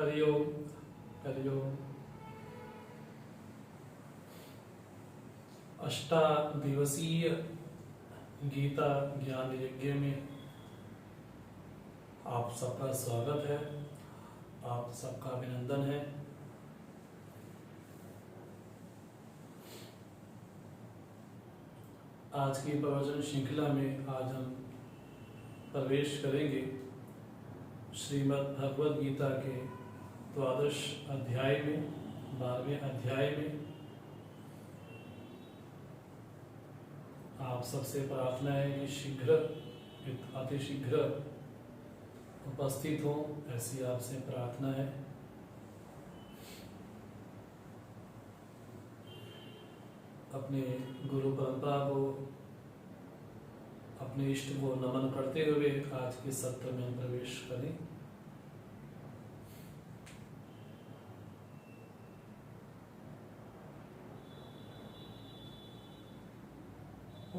हरिओम हरिओम। अष्टादिवसीय गीता ज्ञान यज्ञ में आप सबका स्वागत है, आप सबका अभिनंदन है। आज की प्रवचन श्रृंखला में आज हम प्रवेश करेंगे श्रीमद् भगवद गीता के द्वादश अध्याय में, 12वें अध्याय में। आप सबसे प्रार्थना है कि शीघ्र, अतिशीघ्र उपस्थित हो, ऐसी आपसे प्रार्थना है। अपने गुरु परंपरा को, अपने इष्ट को नमन करते हुए आज के सत्र में प्रवेश करें।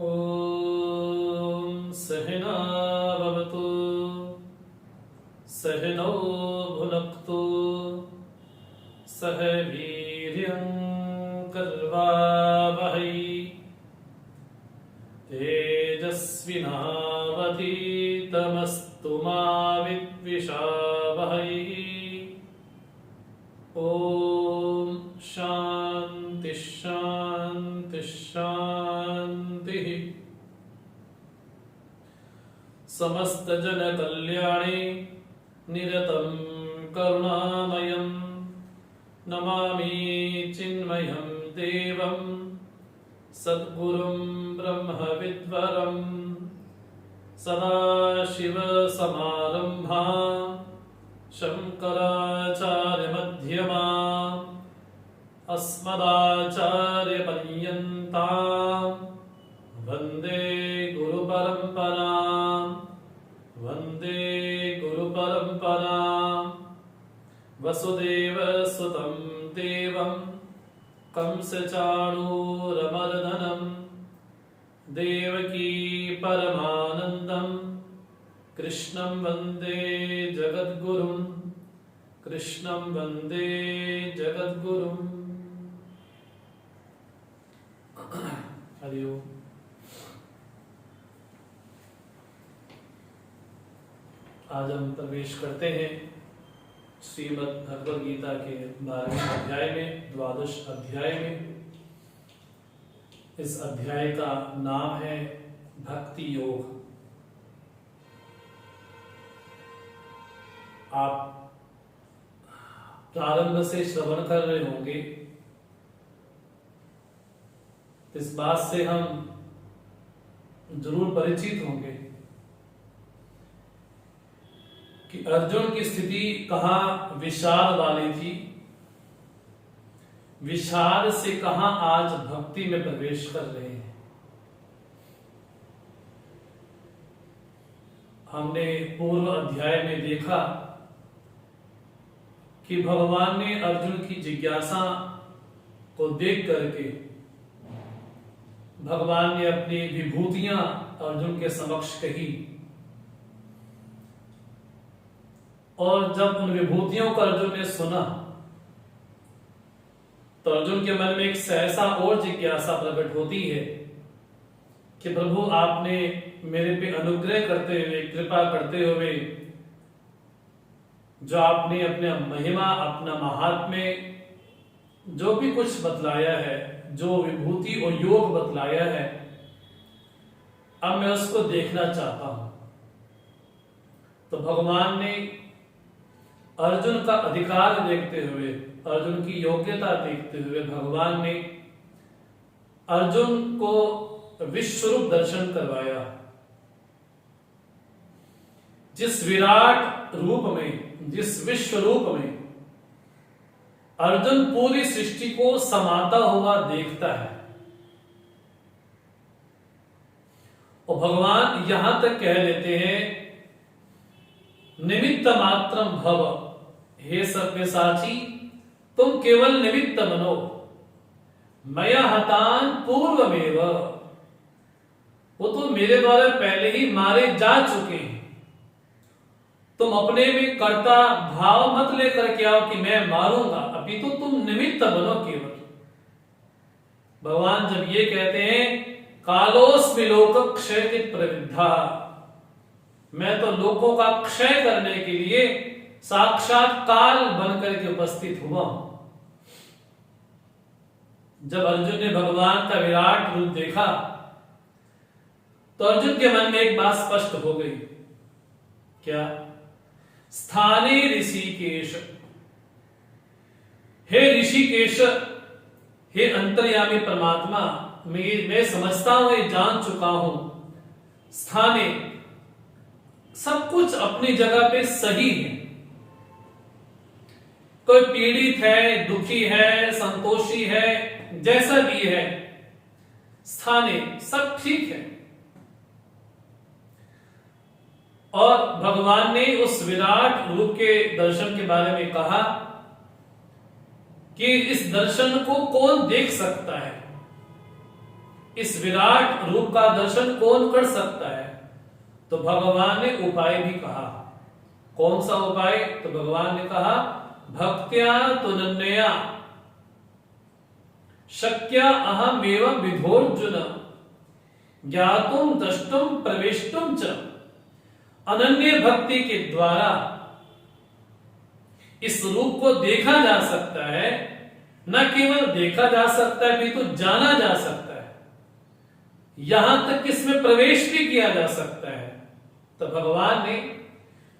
ओम सहना भवतु सहनौ भुनक्तु सह वीर्यं कर्वावहै तेजस्विनावधीतमस्तु मा विद्विषावहै। ओम शांति शांति शांति। समस्त जन कल्याणे निरतं करुणामयं नमामि चिन्मयं देवं सद्गुरुं ब्रह्म विद्वरं सदाशिवसमारम्भा शंकराचार्यमध्यमा अस्मदाचार्यपर्यन्तां वन्दे गुरुपरम्परां वन्दे गुरुपरम्परां। वसुदेवसुतं देवं कंसचाणूरमर्दनं देवकी परमानन्दं कृष्णं वन्दे जगद्गुरुं कृष्णं वन्दे जगद्गुरुं। हरिओम। आज हम प्रवेश करते हैं श्रीमद् भगवद गीता के 12वें अध्याय में, द्वादश अध्याय में। इस अध्याय का नाम है भक्ति योग। आप प्रारंभ से श्रवण कर रहे होंगे, इस बात से हम जरूर परिचित होंगे कि अर्जुन की स्थिति कहां विषाद वाली थी, विषाद से कहां आज भक्ति में प्रवेश कर रहे हैं। हमने पूर्व अध्याय में देखा कि भगवान ने अर्जुन की जिज्ञासा को देख करके भगवान ने अपनी विभूतियां अर्जुन के समक्ष कही, और जब उन विभूतियों को अर्जुन ने सुना तो अर्जुन के मन में एक सहसा और जिज्ञासा प्रकट होती है कि प्रभु आपने मेरे पे अनुग्रह करते हुए, कृपा करते हुए जो आपने अपने महिमा, अपना महात्म्य, जो भी कुछ बतलाया है, जो विभूति और योग बतलाया है, अब मैं उसको देखना चाहता हूं। तो भगवान ने अर्जुन का अधिकार देखते हुए, अर्जुन की योग्यता देखते हुए भगवान ने अर्जुन को विश्वरूप दर्शन करवाया। जिस विराट रूप में, जिस विश्व रूप में अर्जुन पूरी सृष्टि को समाता हुआ देखता है, और भगवान यहां तक कह लेते हैं निमित्त मात्रम भव, हे सव्यसाची तुम केवल निमित्त बनो, मया हतान पूर्वमेव, वो तो मेरे द्वारा पहले ही मारे जा चुके हैं, तुम अपने में कर्ता भाव मत लेकर के आओ कि मैं मारूंगा, अपितु तुम निमित्त बनो केवल। भगवान जब ये कहते हैं कालोस्मि लोक क्षयकृत प्रवृद्धा, मैं तो लोगों का क्षय करने के लिए साक्षात काल बनकर के उपस्थित हुआ हूं। जब अर्जुन ने भगवान का विराट रूप देखा तो अर्जुन के मन में एक बात स्पष्ट हो गई। क्या? स्थाने ऋषिकेश, हे ऋषिकेश, हे अंतर्यामी परमात्मा, मैं समझता हूं, ये जान चुका हूं, स्थाने सब कुछ अपनी जगह पे सही है। कोई पीड़ित है, दुखी है, संतोषी है, जैसा भी है, स्थाने सब ठीक है। और भगवान ने उस विराट रूप के दर्शन के बारे में कहा कि इस दर्शन को कौन देख सकता है, इस विराट रूप का दर्शन कौन कर सकता है। तो भगवान ने उपाय भी कहा। कौन सा उपाय? तो भगवान ने कहा भक्त्या तुनन्या शक्या अहमेव विधोर्जुन ज्ञातुम द्रष्टुम प्रवेष्टुम च। अनन्य भक्ति के द्वारा इस रूप को देखा जा सकता है, न केवल देखा जा सकता है भी तो जाना जा सकता है, यहां तक इसमें प्रवेश भी किया जा सकता है। तो भगवान ने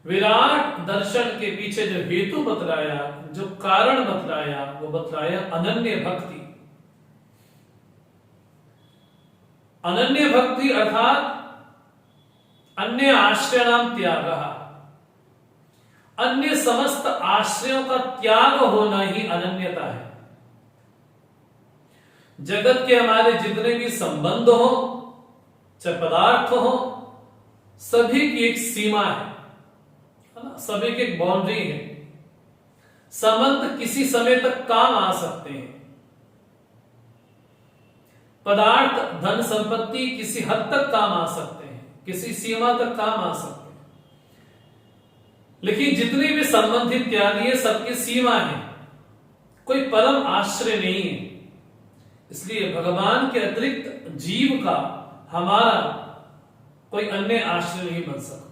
विराट दर्शन के पीछे जो हेतु बतलाया, जो कारण बतलाया, वो बतलाया अनन्य भक्ति। अनन्य भक्ति अर्थात अन्य आश्रय नाम त्याग, अन्य समस्त आश्रयों का त्याग होना ही अनन्यता है। जगत के हमारे जितने भी संबंध हो, चाहे पदार्थ हो, सभी की एक सीमा है ना, सभी की एक बाउंड्री है। संबंध किसी समय तक काम आ सकते हैं, पदार्थ धन संपत्ति किसी हद तक काम आ सकते हैं, किसी सीमा तक काम आ सकते हैं, लेकिन जितने भी संबंध इत्यादि है सबकी सीमा है, कोई परम आश्रय नहीं है। इसलिए भगवान के अतिरिक्त जीव का हमारा कोई अन्य आश्रय नहीं बन सकता।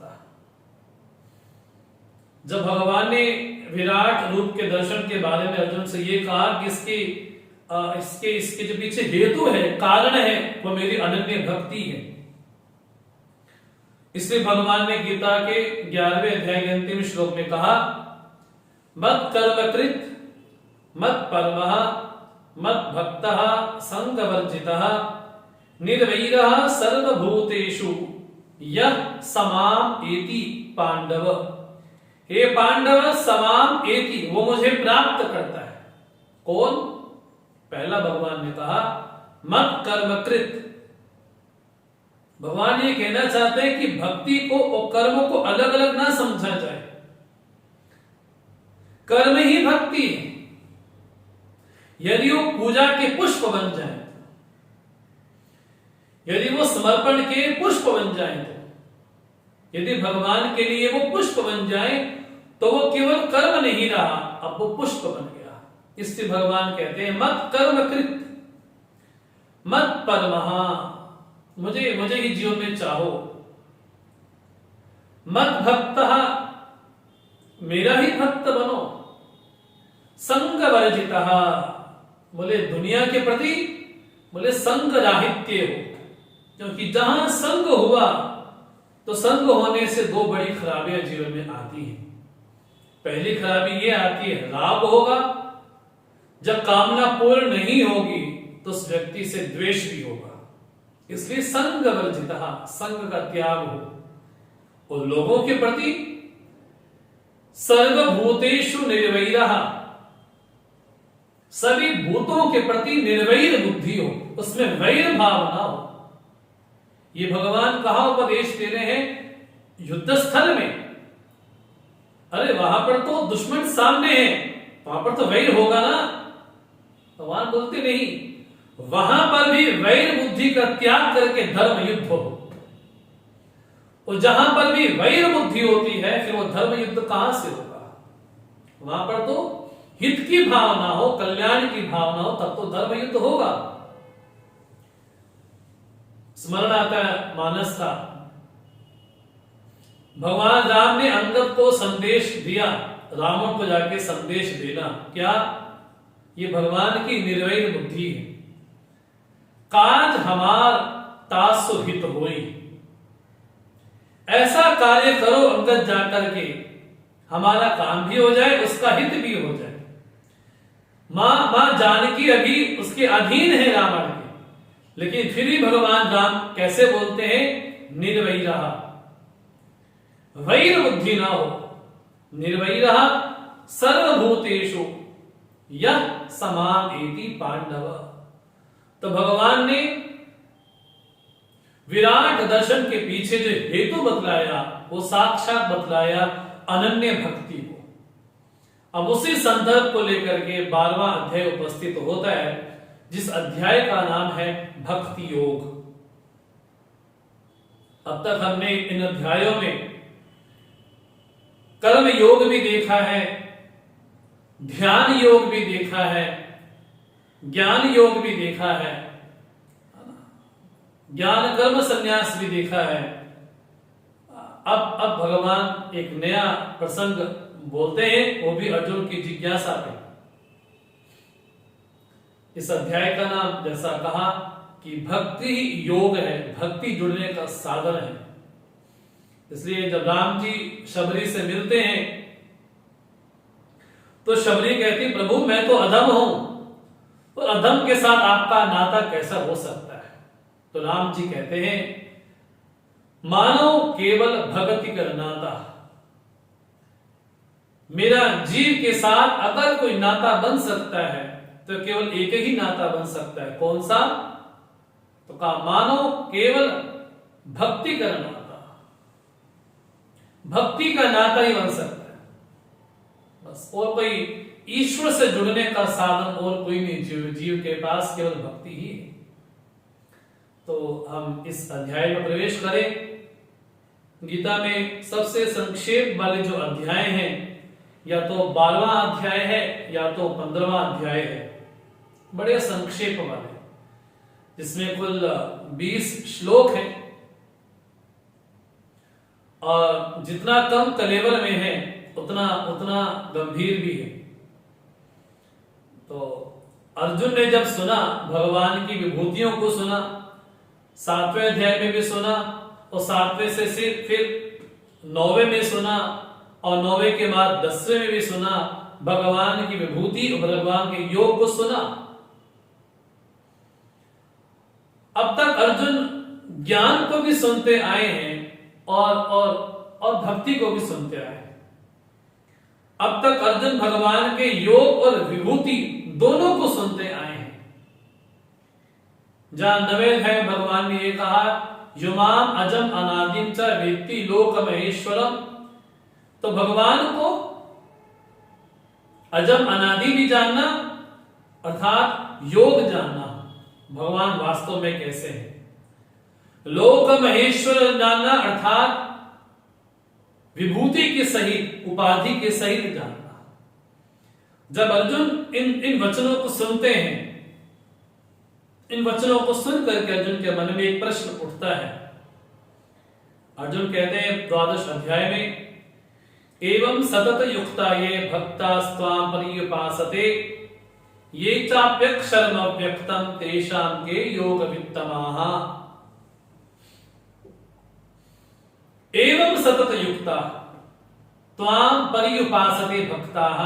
जब भगवान ने विराट रूप के दर्शन के बारे में अर्जुन से ये कहा कि इसके जो पीछे हेतु है, कारण है, वो मेरी अनन्य भक्ति है। इसलिए भगवान ने गीता के 11वें अध्याय के अंतिम श्लोक में कहा मत कर्मकृत मत परमः मत भक्तः संगवर्जितः निर्वैरः सर्वभूतेषु यः समाम एति पांडव। हे पांडव, समाम एति, वो मुझे प्राप्त करता है। कौन? पहला भगवान ने कहा मत कर्मकृत। भगवान ये कहना चाहते हैं कि भक्ति को और कर्म को अलग अलग ना समझा जाए। कर्म ही भक्ति है। यदि वो पूजा के पुष्प बन जाए, यदि वो समर्पण के पुष्प बन जाए, तो यदि भगवान के लिए वो पुष्प बन जाए तो वो केवल कर्म नहीं रहा, अब वो पुष्प बन गया। इससे भगवान कहते हैं मत कर्मकृत मत परमः, मुझे ही जीवन में चाहो, मत भक्तः, मेरा ही भक्त बनो, संग वर्जितः, बोले दुनिया के प्रति बोले संग राहित्य हो, क्योंकि जहां संग हुआ तो संग होने से दो बड़ी खराबियां जीवन में आती हैं। पहली खराबी ये आती है राग होगा, जब कामना पूर्ण नहीं होगी तो उस व्यक्ति से द्वेष भी होगा। इसलिए संग वर्जितः, संग का त्याग हो। और लोगों के प्रति सर्वभूतेषु निर्वैरः, सभी भूतों के प्रति निर्वैर बुद्धि हो, उसमें वैर भाव ना हो। ये भगवान कहा उपदेश दे रहे हैं युद्ध स्थल में। अरे वहां पर तो दुश्मन सामने है, वहां पर तो वैर होगा ना। भगवान बोलते नहीं, वहां पर भी वैर बुद्धि का त्याग करके धर्म युद्ध हो। और जहां पर भी वैर बुद्धि होती है फिर वो धर्म युद्ध कहां से होगा? वहां पर तो हित की भावना हो, कल्याण की भावना हो, तब तो धर्म युद्ध होगा। स्मरण आता है मानस का, भगवान राम ने अंगद को संदेश दिया, रावण को जाके संदेश देना, क्या? ये भगवान की निर्वैर बुद्धि है। काज हमार तासु हित होई, ऐसा कार्य करो अंगद जाकर के हमारा काम भी हो जाए, उसका हित भी हो जाए। मां जानकी अभी उसके अधीन है रावण के, लेकिन फिर भी भगवान राम कैसे बोलते हैं? निर्वैर रहा, वैर बुद्धि ना हो, निर्वैर रहा सर्वभूतेषु यह समान एति पांडव। तो भगवान ने विराट दर्शन के पीछे जो हेतु बतलाया वो साक्षात बतलाया अनन्य भक्ति को। अब उसी संदर्भ को लेकर के 12वां अध्याय उपस्थित होता है, जिस अध्याय का नाम है भक्ति योग। अब तक हमने इन अध्यायों में कर्म योग भी देखा है, ध्यान योग भी देखा है, ज्ञान योग भी देखा है, ज्ञान कर्म संन्यास भी देखा है। अब भगवान एक नया प्रसंग बोलते हैं, वो भी अर्जुन की जिज्ञासा पे। इस अध्याय का नाम जैसा कहा कि भक्ति योग है, भक्ति जुड़ने का साधन है। इसलिए जब राम जी शबरी से मिलते हैं तो शबरी कहती, प्रभु मैं तो अधम हूं, और अधम के साथ आपका नाता कैसा हो सकता है? तो राम जी कहते हैं, मानो केवल भक्ति कर नाता, मेरा जीव के साथ अगर कोई नाता बन सकता है तो केवल एक ही नाता बन सकता है। कौन सा? तो कहा मानो केवल भक्ति कर नाता, भक्ति का नाता ही बन सकता है बस, और कोई ईश्वर से जुड़ने का साधन और कोई नहीं, जीव के पास केवल भक्ति ही है। तो हम इस अध्याय में प्रवेश करें। गीता में सबसे संक्षेप वाले जो अध्याय हैं, या तो 12वां अध्याय है या तो 15वां अध्याय है, बड़े संक्षेप वाले, जिसमें कुल 20 श्लोक हैं, और जितना कम कलेवर में है उतना उतना गंभीर भी है। तो अर्जुन ने जब सुना, भगवान की विभूतियों को सुना, 7वें अध्याय में भी सुना, और 7वें से फिर 9वें में सुना, और 9वें के बाद 10वें में भी सुना, भगवान की विभूति और भगवान के योग को सुना। अब तक अर्जुन ज्ञान को भी सुनते आए हैं और भक्ति को भी सुनते आए हैं। अब तक अर्जुन भगवान के योग और विभूति दोनों को सुनते आए हैं। जहां 9वें अध्याय में भगवान ने ये कहा, युमाम अजम अनादिम च वेत्ति लोक महेश्वरम, तो भगवान को अजम अनादि भी जानना, अर्थात योग जानना, भगवान वास्तव में कैसे है। लोक महेश्वर जानना, अर्थात विभूति के सहित, उपाधि के सहित जानना। जब अर्जुन इन वचनों को सुनते हैं, इन वचनों को सुन करके अर्जुन के मन में एक प्रश्न उठता है। अर्जुन कहते हैं 12वें अध्याय में, एवं सतत युक्ता ये भक्ता स्वाम पर्युपासते ये चाप्यक्षरम अव्यक्तम तेषां के योग वित्तमाः। एवं सतत युक्ता त्वाम पर्युपासते भक्ताः,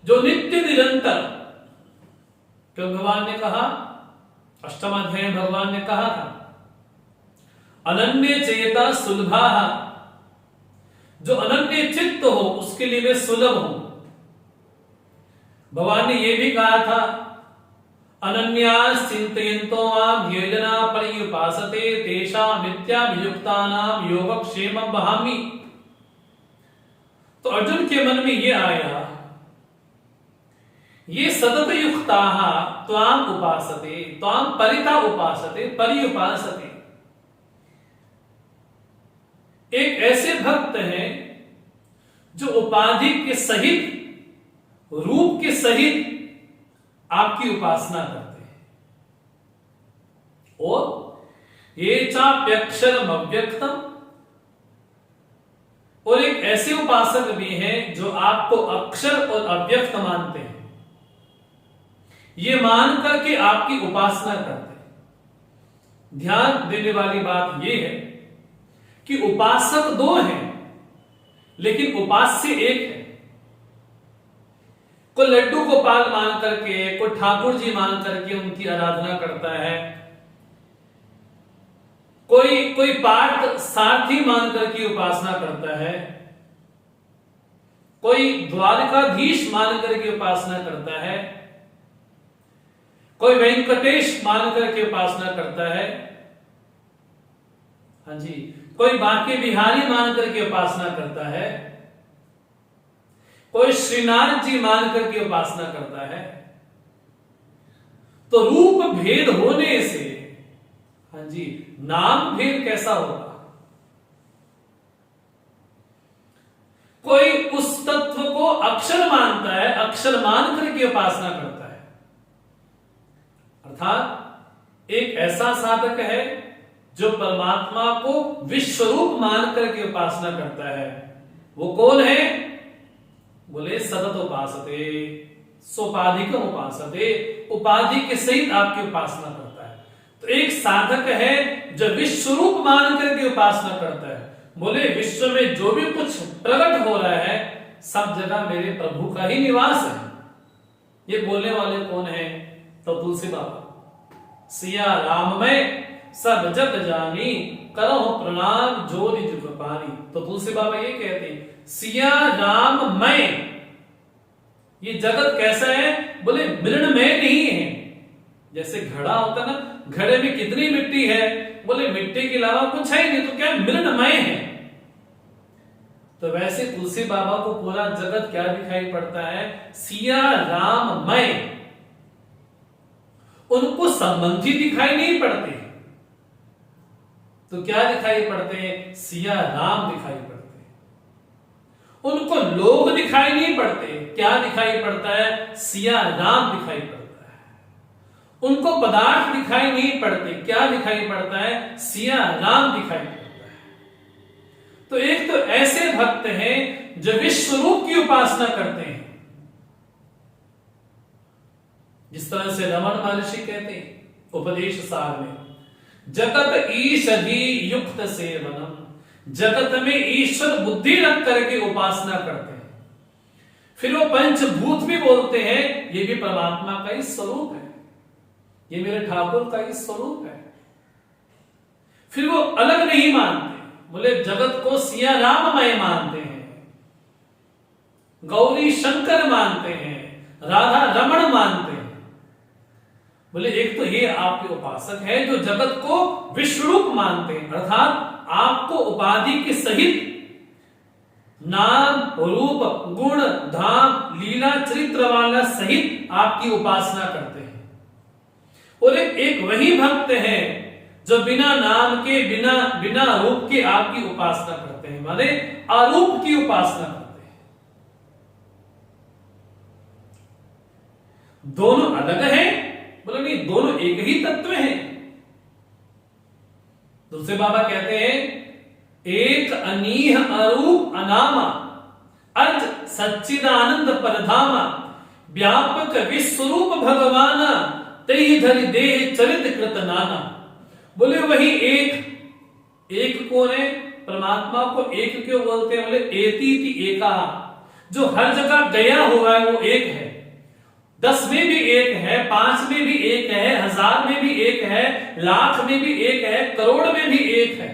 जो नित्य निरंतर, क्यों भगवान ने कहा, 8वां अध्याय में भगवान ने कहा था, अनन्य चेता सुलभाः, जो अनन्य चित्त हो उसके लिए मैं सुलभ हूं। भगवान ने यह भी कहा था, अनन्यास चिंतयन्तो मां ये जना पर्युपासते तेषां नित्याभियुक्तानां योगक्षेमं वहामि। तो अर्जुन के मन में यह आया, ये सतत युक्ताः त्वाम उपासते, त्वाम परिता उपासते, पर्युपासते, एक ऐसे भक्त हैं जो उपाधि के सहित, रूप के सहित आपकी उपासना करते हैं। और ये चाप्यक्षरम अव्यक्तम, और एक ऐसे उपासक भी हैं जो आपको अक्षर और अव्यक्त मानते हैं। ये मान करके आपकी उपासना करते हैं। ध्यान देने वाली बात यह है कि उपासक दो हैं लेकिन उपास्य एक है। कोई लड्डू गोपाल मान करके, कोई ठाकुर जी मान करके उनकी आराधना करता है, कोई पार्थ सारथी मान करके उपासना करता है, कोई द्वारकाधीश मान करके उपासना करता है, कोई वेंकटेश मान करके उपासना करता है, हाँ जी, कोई बांके बिहारी मान करके उपासना करता है, कोई श्रीनाथ जी मान करके उपासना करता है। तो रूप भेद होने से, हाँ जी, नाम भेद कैसा होगा? कोई उस तत्व को अक्षर मानता है, अक्षर मान करके उपासना करता है। अर्थात एक ऐसा साधक है जो परमात्मा को विश्वरूप मान करके उपासना करता है। वो कौन है? बोले सतत उपासते सोपाधिकम उपासते, उपाधि के सहित आपकी उपासना करता है। तो एक साधक है जो विश्वरूप मान करके उपासना करता है। बोले विश्व में जो भी कुछ प्रकट हो रहा है सब जगह मेरे प्रभु का ही निवास है। ये बोलने वाले कौन है? तो तुलसी बाबा। सिया राम में सब जग जानी, करो प्रणाम जो निज कृपानी। तो तुलसी बाबा ये कहते हैं सिया राम में, ये जगत कैसा है? बोले मृणमय नहीं है। जैसे घड़ा होता ना, घड़े में कितनी मिट्टी है? बोले मिट्टी के अलावा कुछ है नहीं, तो क्या मृणमय है। तो वैसे तुलसी बाबा को पूरा जगत क्या दिखाई पड़ता है? सिया राममय। उनको संबंधी दिखाई नहीं पड़ते, तो क्या दिखाई पड़ते हैं? सिया राम दिखाई पड़ते हैं। उनको लोग दिखाई नहीं पड़ते, क्या दिखाई पड़ता है? सिया राम दिखाई पड़ता है। उनको पदार्थ दिखाई नहीं पड़ते, क्या दिखाई पड़ता है? सिया राम दिखाई पड़ता है। तो एक तो ऐसे भक्त हैं जो विश्वरूप की उपासना करते हैं, जिस तरह से रमन महर्षि कहते हैं उपदेश सार में, जगत ईशधि युक्त सेवनम, जगत में ईश्वर बुद्धि रख करके उपासना करते हैं। फिर वो पंचभूत भी बोलते हैं ये भी परमात्मा का ही स्वरूप है, ये मेरे ठाकुर का ही स्वरूप है। फिर वो अलग नहीं मानते, बोले जगत को सिया राममय मानते हैं, गौरी शंकर मानते हैं, राधा रमण मानते हैं। बोले एक तो ये आपके उपासक है जो जगत को विश्वरूप मानते हैं, अर्थात आपको उपाधि के सहित नाम रूप गुण धाम लीला चरित्र वाला सहित आपकी उपासना करते हैं। और एक वही भक्त है जो बिना नाम के बिना रूप के आपकी उपासना करते हैं, माने अरूप की उपासना करते हैं। दोनों अलग हैं? बोले नहीं, दोनों एक ही तत्व हैं। तुलसी बाबा कहते हैं एक अनीह अरूप अनामा, अज सच्चिदानंद परधामा, व्यापक विश्वरूप भगवाना, तेहि धरि देह चरित कृत नाना। बोले वही एक कौन है? परमात्मा को एक क्यों बोलते हैं? बोले एति एका, जो हर जगह गया हुआ है वो एक है। 10 में भी एक है, 5 में भी एक है, 1000 में भी एक है, लाख में भी एक है, करोड़ में भी एक है।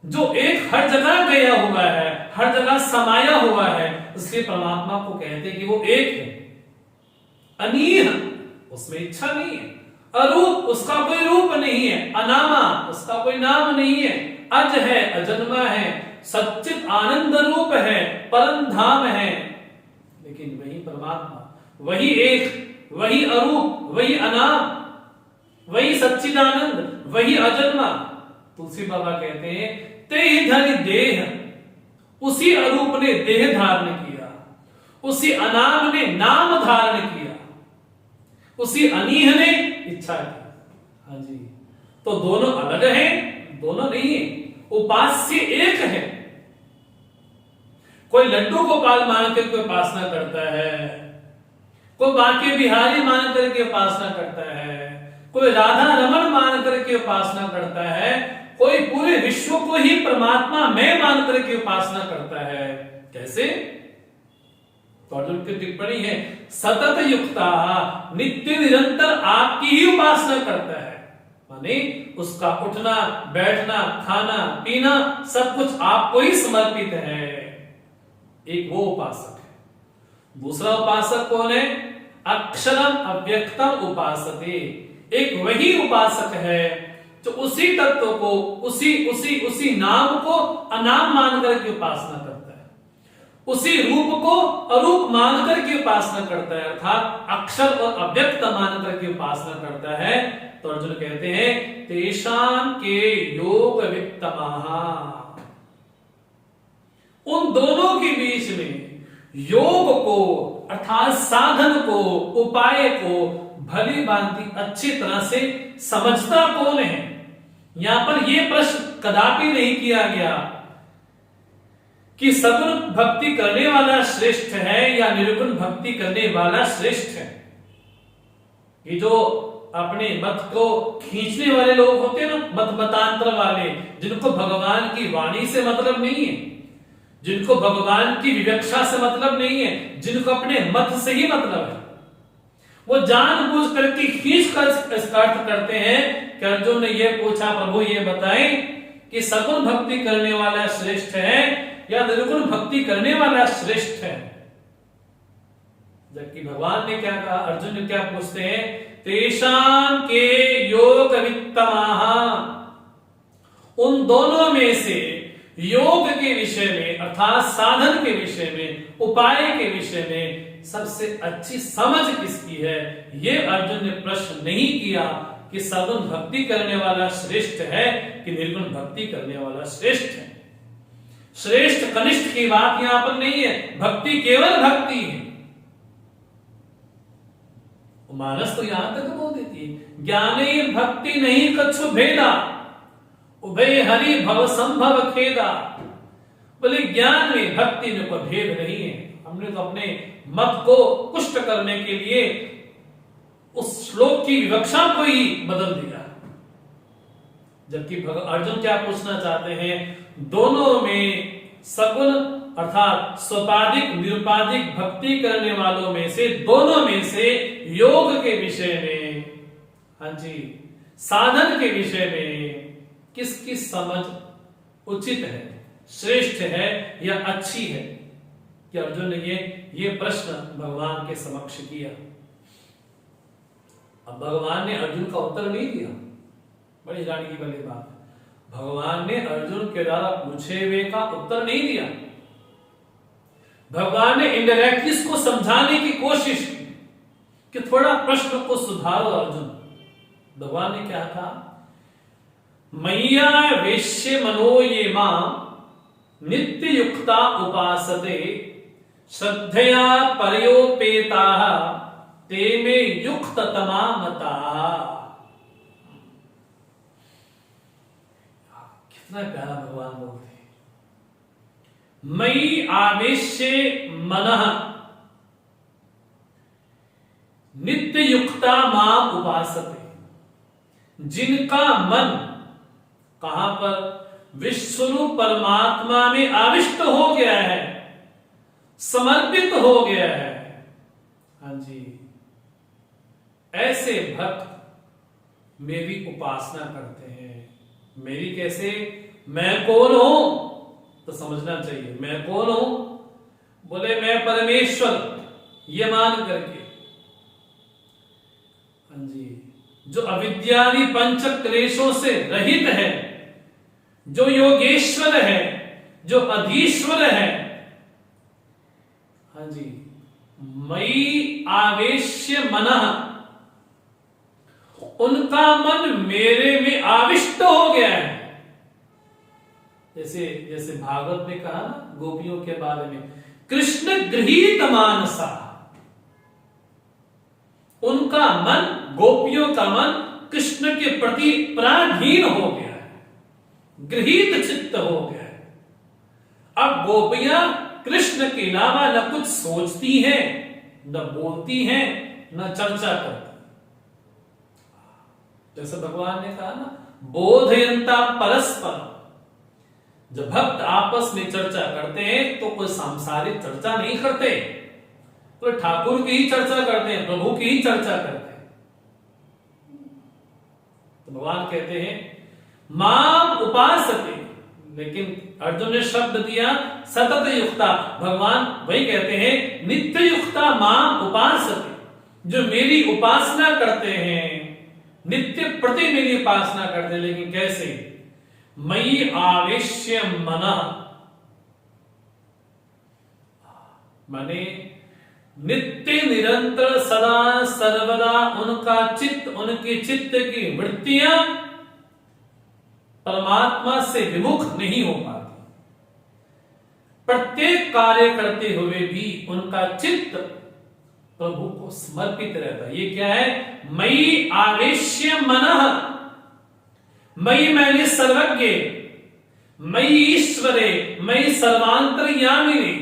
जो एक हर जगह गया हुआ है, हर जगह समाया हुआ है, इसलिए परमात्मा को कहते हैं कि वो एक है। अनीह, उसमें इच्छा नहीं है। अरूप, उसका कोई रूप नहीं है। अनामा, उसका कोई नाम नहीं है। अज है, अजन्मा है, सच्चित आनंद रूप है, परम धाम है। लेकिन वही परमात्मा, वही एक, वही अरूप, वही अनाम, वही सच्चिदानंद, वही अजन्मा, तुलसी बाबा कहते हैं ते ही धरि देह, उसी अरूप ने देह धारण किया, उसी अनाम ने नाम धारण किया, उसी अनीह ने इच्छा की। हाँ जी, तो दोनों अलग हैं, दोनों नहीं है, उपास्य एक है। कोई लड्डू गोपाल मान करके उपासना करता है, कोई बांके बिहारी मान करके उपासना करता है, कोई राधा रमन मान करके उपासना करता है, कोई पूरे विश्व को ही परमात्मा में मान करके उपासना करता है। कैसे? तो अर्जुन की टिप्पणी है सतत युक्ता, नित्य निरंतर आपकी ही उपासना करता है, माने उसका उठना बैठना खाना पीना सब कुछ आपको ही समर्पित है। एक वो उपासक है। दूसरा उपासक कौन है? अक्षरम अव्यक्तम उपासते। एक वही उपासक है जो उसी तत्व को उसी नाम को अनाम मान करके उपासना करता है, उसी रूप को अरूप मान करके उपासना करता है, अर्थात अक्षर और अव्यक्त मान करके उपासना करता है। तो अर्जुन कहते हैं तेषां के योग वित्तमाहा, उन दोनों के बीच में योग को अर्थात साधन को उपाय को भली भांति अच्छी तरह से समझता कौन है। यहां पर यह प्रश्न कदापि नहीं किया गया कि सगुण भक्ति करने वाला श्रेष्ठ है या निर्गुण भक्ति करने वाला श्रेष्ठ है। ये जो अपने मत को खींचने वाले लोग होते हैं ना, मत मतांतर वाले, जिनको भगवान की वाणी से मतलब नहीं है, जिनको भगवान की विवक्षा से मतलब नहीं है, जिनको अपने मत से ही मतलब है, वो जानबूझ करके खींच कर इसका अर्थ करते हैं कि अर्जुन ने यह पूछा प्रभु ये बताएं कि सगुण भक्ति करने वाला श्रेष्ठ है या निर्गुण भक्ति करने वाला श्रेष्ठ है। जबकि भगवान ने क्या कहा, अर्जुन ने क्या पूछते हैं, तेषां के योग वित्तमाहा, उन दोनों में से योग के विषय में अर्थात साधन के विषय में उपाय के विषय में सबसे अच्छी समझ किसकी है। यह अर्जुन ने प्रश्न नहीं किया कि सगुण भक्ति करने वाला श्रेष्ठ है कि निर्गुण भक्ति करने वाला श्रेष्ठ है। श्रेष्ठ कनिष्ठ की बात यहां पर नहीं है, भक्ति केवल भक्ति है। मानस तो यहां तक बोल देती है ज्ञाने भक्ति नहीं कछु भेदा, उभय हरि भव संभव खेदा। बोले ज्ञान में भक्ति में कोई भेद नहीं है। हमने तो अपने मत को पुष्ट करने के लिए उस श्लोक की विवक्षा को ही बदल दिया। जबकि अर्जुन क्या पूछना चाहते हैं, दोनों में सगुण अर्थात सोपाधिक निरुपाधिक भक्ति करने वालों में से दोनों में से योग के विषय में, हाँ जी, साधन के विषय में किसकी समझ उचित है, श्रेष्ठ है या अच्छी है, कि अर्जुन ने ये प्रश्न भगवान के समक्ष किया। अब भगवान ने अर्जुन का उत्तर नहीं दिया, बड़ी हैरानी की वाली बात है। भगवान ने अर्जुन के द्वारा पूछे हुए का उत्तर नहीं दिया। भगवान ने इनडायरेक्टली इसको समझाने की कोशिश की कि थोड़ा प्रश्न को सुधारो अर्जुन। भगवान ने क्या कहा, मैया वेश्य मनो ये मां नित्य युक्ता उपासते श्रद्धया पर्योपेता ते में युक्त तमामता। कितना प्यारा भगवान बोलते हैं, मई आवेश्य मनः नित्य युक्ता मां उपासते। जिनका मन कहां पर, विश्वरूप परमात्मा में आविष्ट हो गया है, समर्पित हो गया है, हाँ जी, ऐसे भक्त मेरी उपासना करते हैं। मेरी कैसे, मैं कौन हूं तो समझना चाहिए, मैं कौन हूं, बोले मैं परमेश्वर, ये मान करके, हाँ जी, जो अविद्यादि पंच क्लेशों से रहित है, जो योगेश्वर है, जो अधीश्वर है, हाँ जी, मई आवेश्य मनः, उनका मन मेरे में आविष्ट हो गया है। जैसे जैसे भागवत में कहा ना गोपियों के बारे में, कृष्ण गृहीत मानसा, उनका मन, गोपियों का मन कृष्ण के प्रति प्राणहीन हो गया है, गृहीत चित्त हो गया है। अब गोपियां कृष्ण के अलावा न कुछ सोचती हैं, न बोलती हैं, न चर्चा करती। जैसे भगवान ने कहा ना, बोधयंता परस्पर, जब भक्त आपस में चर्चा करते हैं तो कोई सांसारिक चर्चा नहीं करते, कोई ठाकुर की ही चर्चा करते हैं, प्रभु की ही चर्चा करते हैं। तो भगवान कहते हैं माम उपासते, लेकिन अर्जुन ने शब्द दिया सतत युक्ता, भगवान वही कहते हैं नित्य युक्ता माम उपासते, जो मेरी उपासना करते हैं, नित्य प्रति मेरी उपासना करते हैं। लेकिन कैसे? मयि आवेश्य मनः, माने नित्य निरंतर सदा सर्वदा उनका चित्त, उनके चित्त की वृत्तियां परमात्मा से विमुख नहीं हो पाती। प्रत्येक कार्य करते हुए भी उनका चित्त प्रभु को समर्पित रहता है। ये क्या है? मयि आवेश्य मनः, मयि मैंने सर्वज्ञ, मयि ईश्वरे, मयि सर्वांतरयामिने,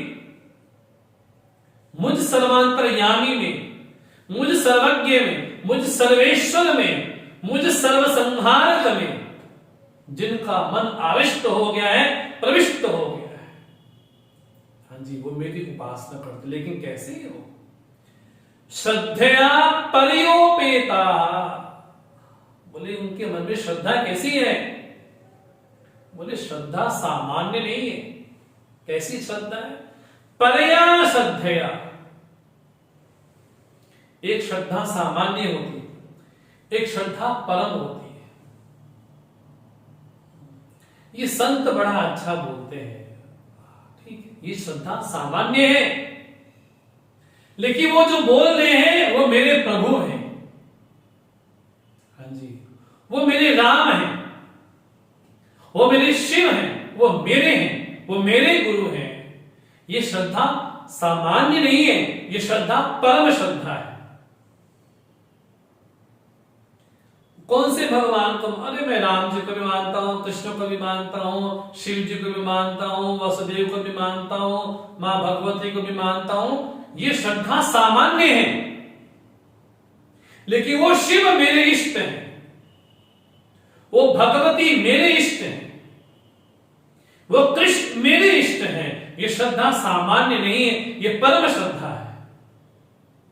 मुझ सर्वांतरयामी में, मुझ सर्वज्ञ में, मुझ सर्वेश्वर में, मुझ सर्वसंहारक में जिनका मन आविष्ट हो गया है, प्रविष्ट हो गया है, हाँ जी, वो मेरी उपासना करते। लेकिन कैसे हो? श्रद्धया पर्योपेता, बोले उनके मन में श्रद्धा कैसी है? बोले श्रद्धा सामान्य नहीं है। कैसी श्रद्धा है? परया श्रद्धया, एक श्रद्धा सामान्य होती है, एक श्रद्धा परम होती है। ये संत बड़ा अच्छा बोलते हैं, ठीक है, ये श्रद्धा सामान्य है, लेकिन वो जो बोल रहे हैं वो मेरे प्रभु हैं, हाँ जी, वो मेरे राम हैं, वो मेरे शिव हैं, वो मेरे हैं, वो मेरे गुरु हैं। ये श्रद्धा सामान्य नहीं है, ये श्रद्धा परम श्रद्धा है। कौन से भगवान को? अरे मैं राम जी को भी मानता हूं, कृष्ण को भी मानता हूं, शिव जी को भी मानता हूं, वसुदेव को भी मानता हूं, मां भगवती को भी मानता हूं। ये श्रद्धा सामान्य है, लेकिन वो शिव मेरे इष्ट हैं, वो भगवती मेरे इष्ट हैं, वो कृष्ण मेरे इष्ट हैं। ये श्रद्धा सामान्य नहीं है, ये परम श्रद्धा है।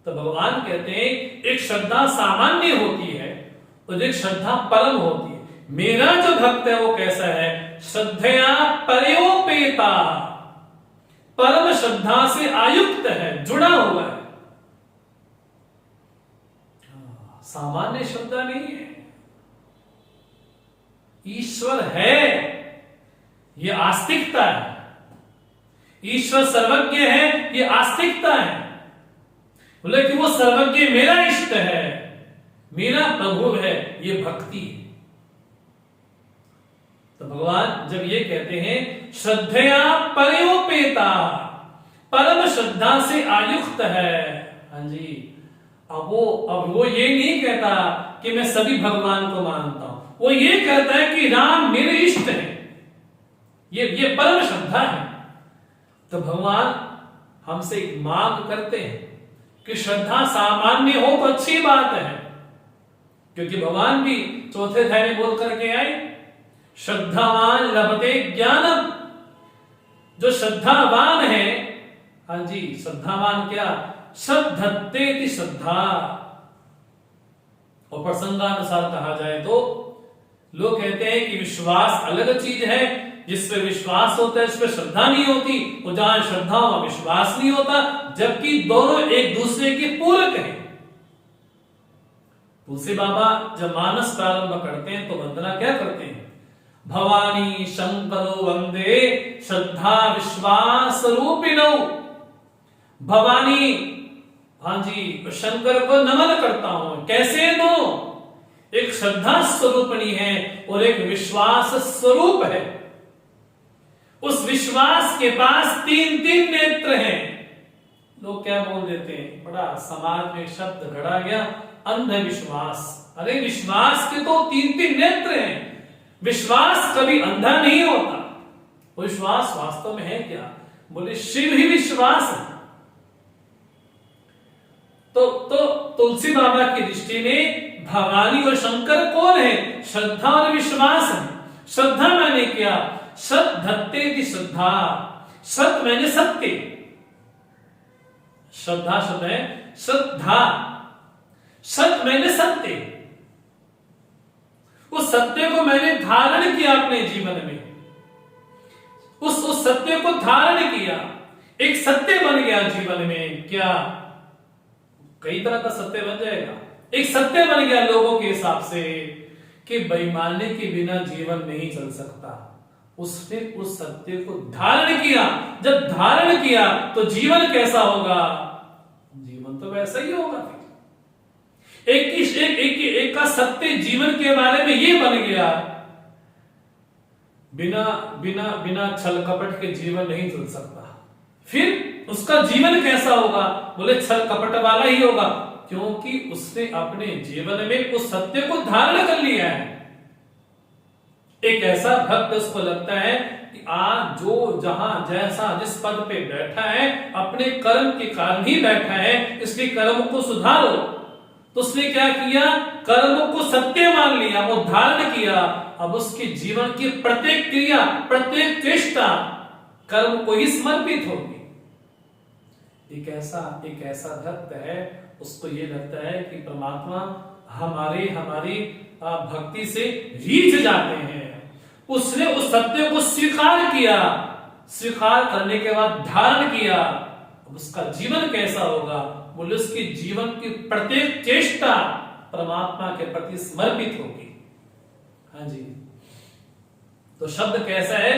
तो भगवान कहते हैं एक श्रद्धा सामान्य होती है और एक श्रद्धा परम होती है। मेरा जो भक्त है वो कैसा है? श्रद्धया पर्योपेता, परम श्रद्धा से आयुक्त है, जुड़ा हुआ है, सामान्य श्रद्धा नहीं है। ईश्वर है, ये आस्तिकता है। ईश्वर सर्वज्ञ है, ये आस्तिकता है। बोले कि वो सर्वज्ञ मेरा इष्ट है, मेरा प्रभु है, ये भक्ति है। तो भगवान जब ये कहते हैं श्रद्धया पर्योपेता, परम श्रद्धा से आयुक्त है, हाँ जी, अब वो ये नहीं कहता कि मैं सभी भगवान को मानता हूं, वो ये कहता है कि राम मेरे इष्ट है, ये परम श्रद्धा है। तो भगवान हमसे एक मांग करते हैं कि श्रद्धा सामान्य हो तो अच्छी बात है, क्योंकि भगवान भी चौथे अध्याय में बोल करके आए श्रद्धावान लभते ज्ञानम, जो श्रद्धावान है, हाँ जी, श्रद्धावान क्या? श्रद्धत्ते श्रद्धा। और प्रसंगानुसार कहा जाए तो लोग कहते हैं कि विश्वास अलग चीज है, जिसपे विश्वास होता है उस पर श्रद्धा नहीं होती, और जहां श्रद्धा वहां विश्वास नहीं होता, जबकि दोनों एक दूसरे के पूरक हैं। तुलसी बाबा जब मानस प्रारंभ करते हैं तो वंदना क्या करते हैं? भवानी शंकरो वंदे श्रद्धा विश्वास रूपिणो। भवानी, हाँ जी, शंकर को नमन करता हूं। कैसे? दो, एक श्रद्धा स्वरूपणी है और एक विश्वास स्वरूप है। विश्वास के पास 3-3 नेत्र हैं। लोग क्या बोल देते हैं, बड़ा समाज में शब्द घड़ा गया, अंधविश्वास। अरे विश्वास के तो 3-3 नेत्र हैं। विश्वास कभी अंधा नहीं होता। विश्वास वास्तव में है क्या? बोले शिव ही विश्वास है। तो तुलसी बाबा की दृष्टि में भवानी और शंकर कौन है? श्रद्धा और विश्वास है। श्रद्धा मैंने क्या? श्रद्धत्ते की श्रद्धा। सत मैंने सत्य। श्रद्धा शब्द है श्रद्धा। सत मैंने सत्य। उस सत्य को मैंने धारण किया अपने जीवन में। उस सत्य को धारण किया, एक सत्य बन गया जीवन में। क्या कई तरह का सत्य बन जाएगा? एक सत्य बन गया लोगों के हिसाब से कि बेईमानी के बिना जीवन नहीं चल सकता। उसने उस सत्य को धारण किया। जब धारण किया तो जीवन कैसा होगा? जीवन तो वैसा ही होगा। एक का सत्य जीवन के बारे में ये बन गया, बिना बिना बिना छल कपट के जीवन नहीं चल सकता। फिर उसका जीवन कैसा होगा? बोले छल कपट वाला ही होगा, क्योंकि उसने अपने जीवन में उस सत्य को धारण कर लिया है। एक ऐसा भक्त उसको लगता है कि आज जो जहां जैसा जिस पद पे बैठा है अपने कर्म के कारण ही बैठा है, इसलिए कर्म को सुधारो। तो उसने क्या किया? कर्म को सत्य मान लिया, वो धारण किया। अब उसके जीवन की प्रत्येक क्रिया, प्रत्येक चेष्टा कर्म को ही समर्पित होगी। एक ऐसा भक्त है, उसको ये लगता है कि परमात्मा हमारी भक्ति से रीझ जाते हैं। उसने उस सत्य को स्वीकार किया, स्वीकार करने के बाद धारण किया। अब उसका जीवन कैसा होगा? बोले उसके जीवन की प्रत्येक चेष्टा परमात्मा के प्रति समर्पित होगी। हाँ जी। तो शब्द कैसा है?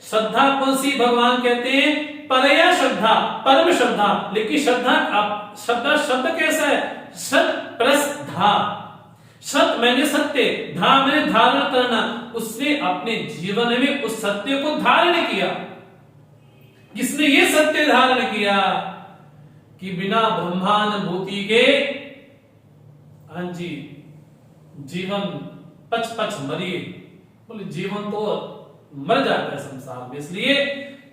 श्रद्धा कौन सी भगवान कहते हैं? परया श्रद्धा, परम श्रद्धा। लेकिन शब्द कैसा है? सत प्लस धा। सत मैंने सत्य, धा मैंने धारण करना। उसने अपने जीवन में उस सत्य को धारण किया। किसने ये सत्य धारण किया कि बिना ब्रह्मानुभूति के, हाँ जी, जीवन पच मरिए। बोले जीवन तो मर जाता है संसार में। इसलिए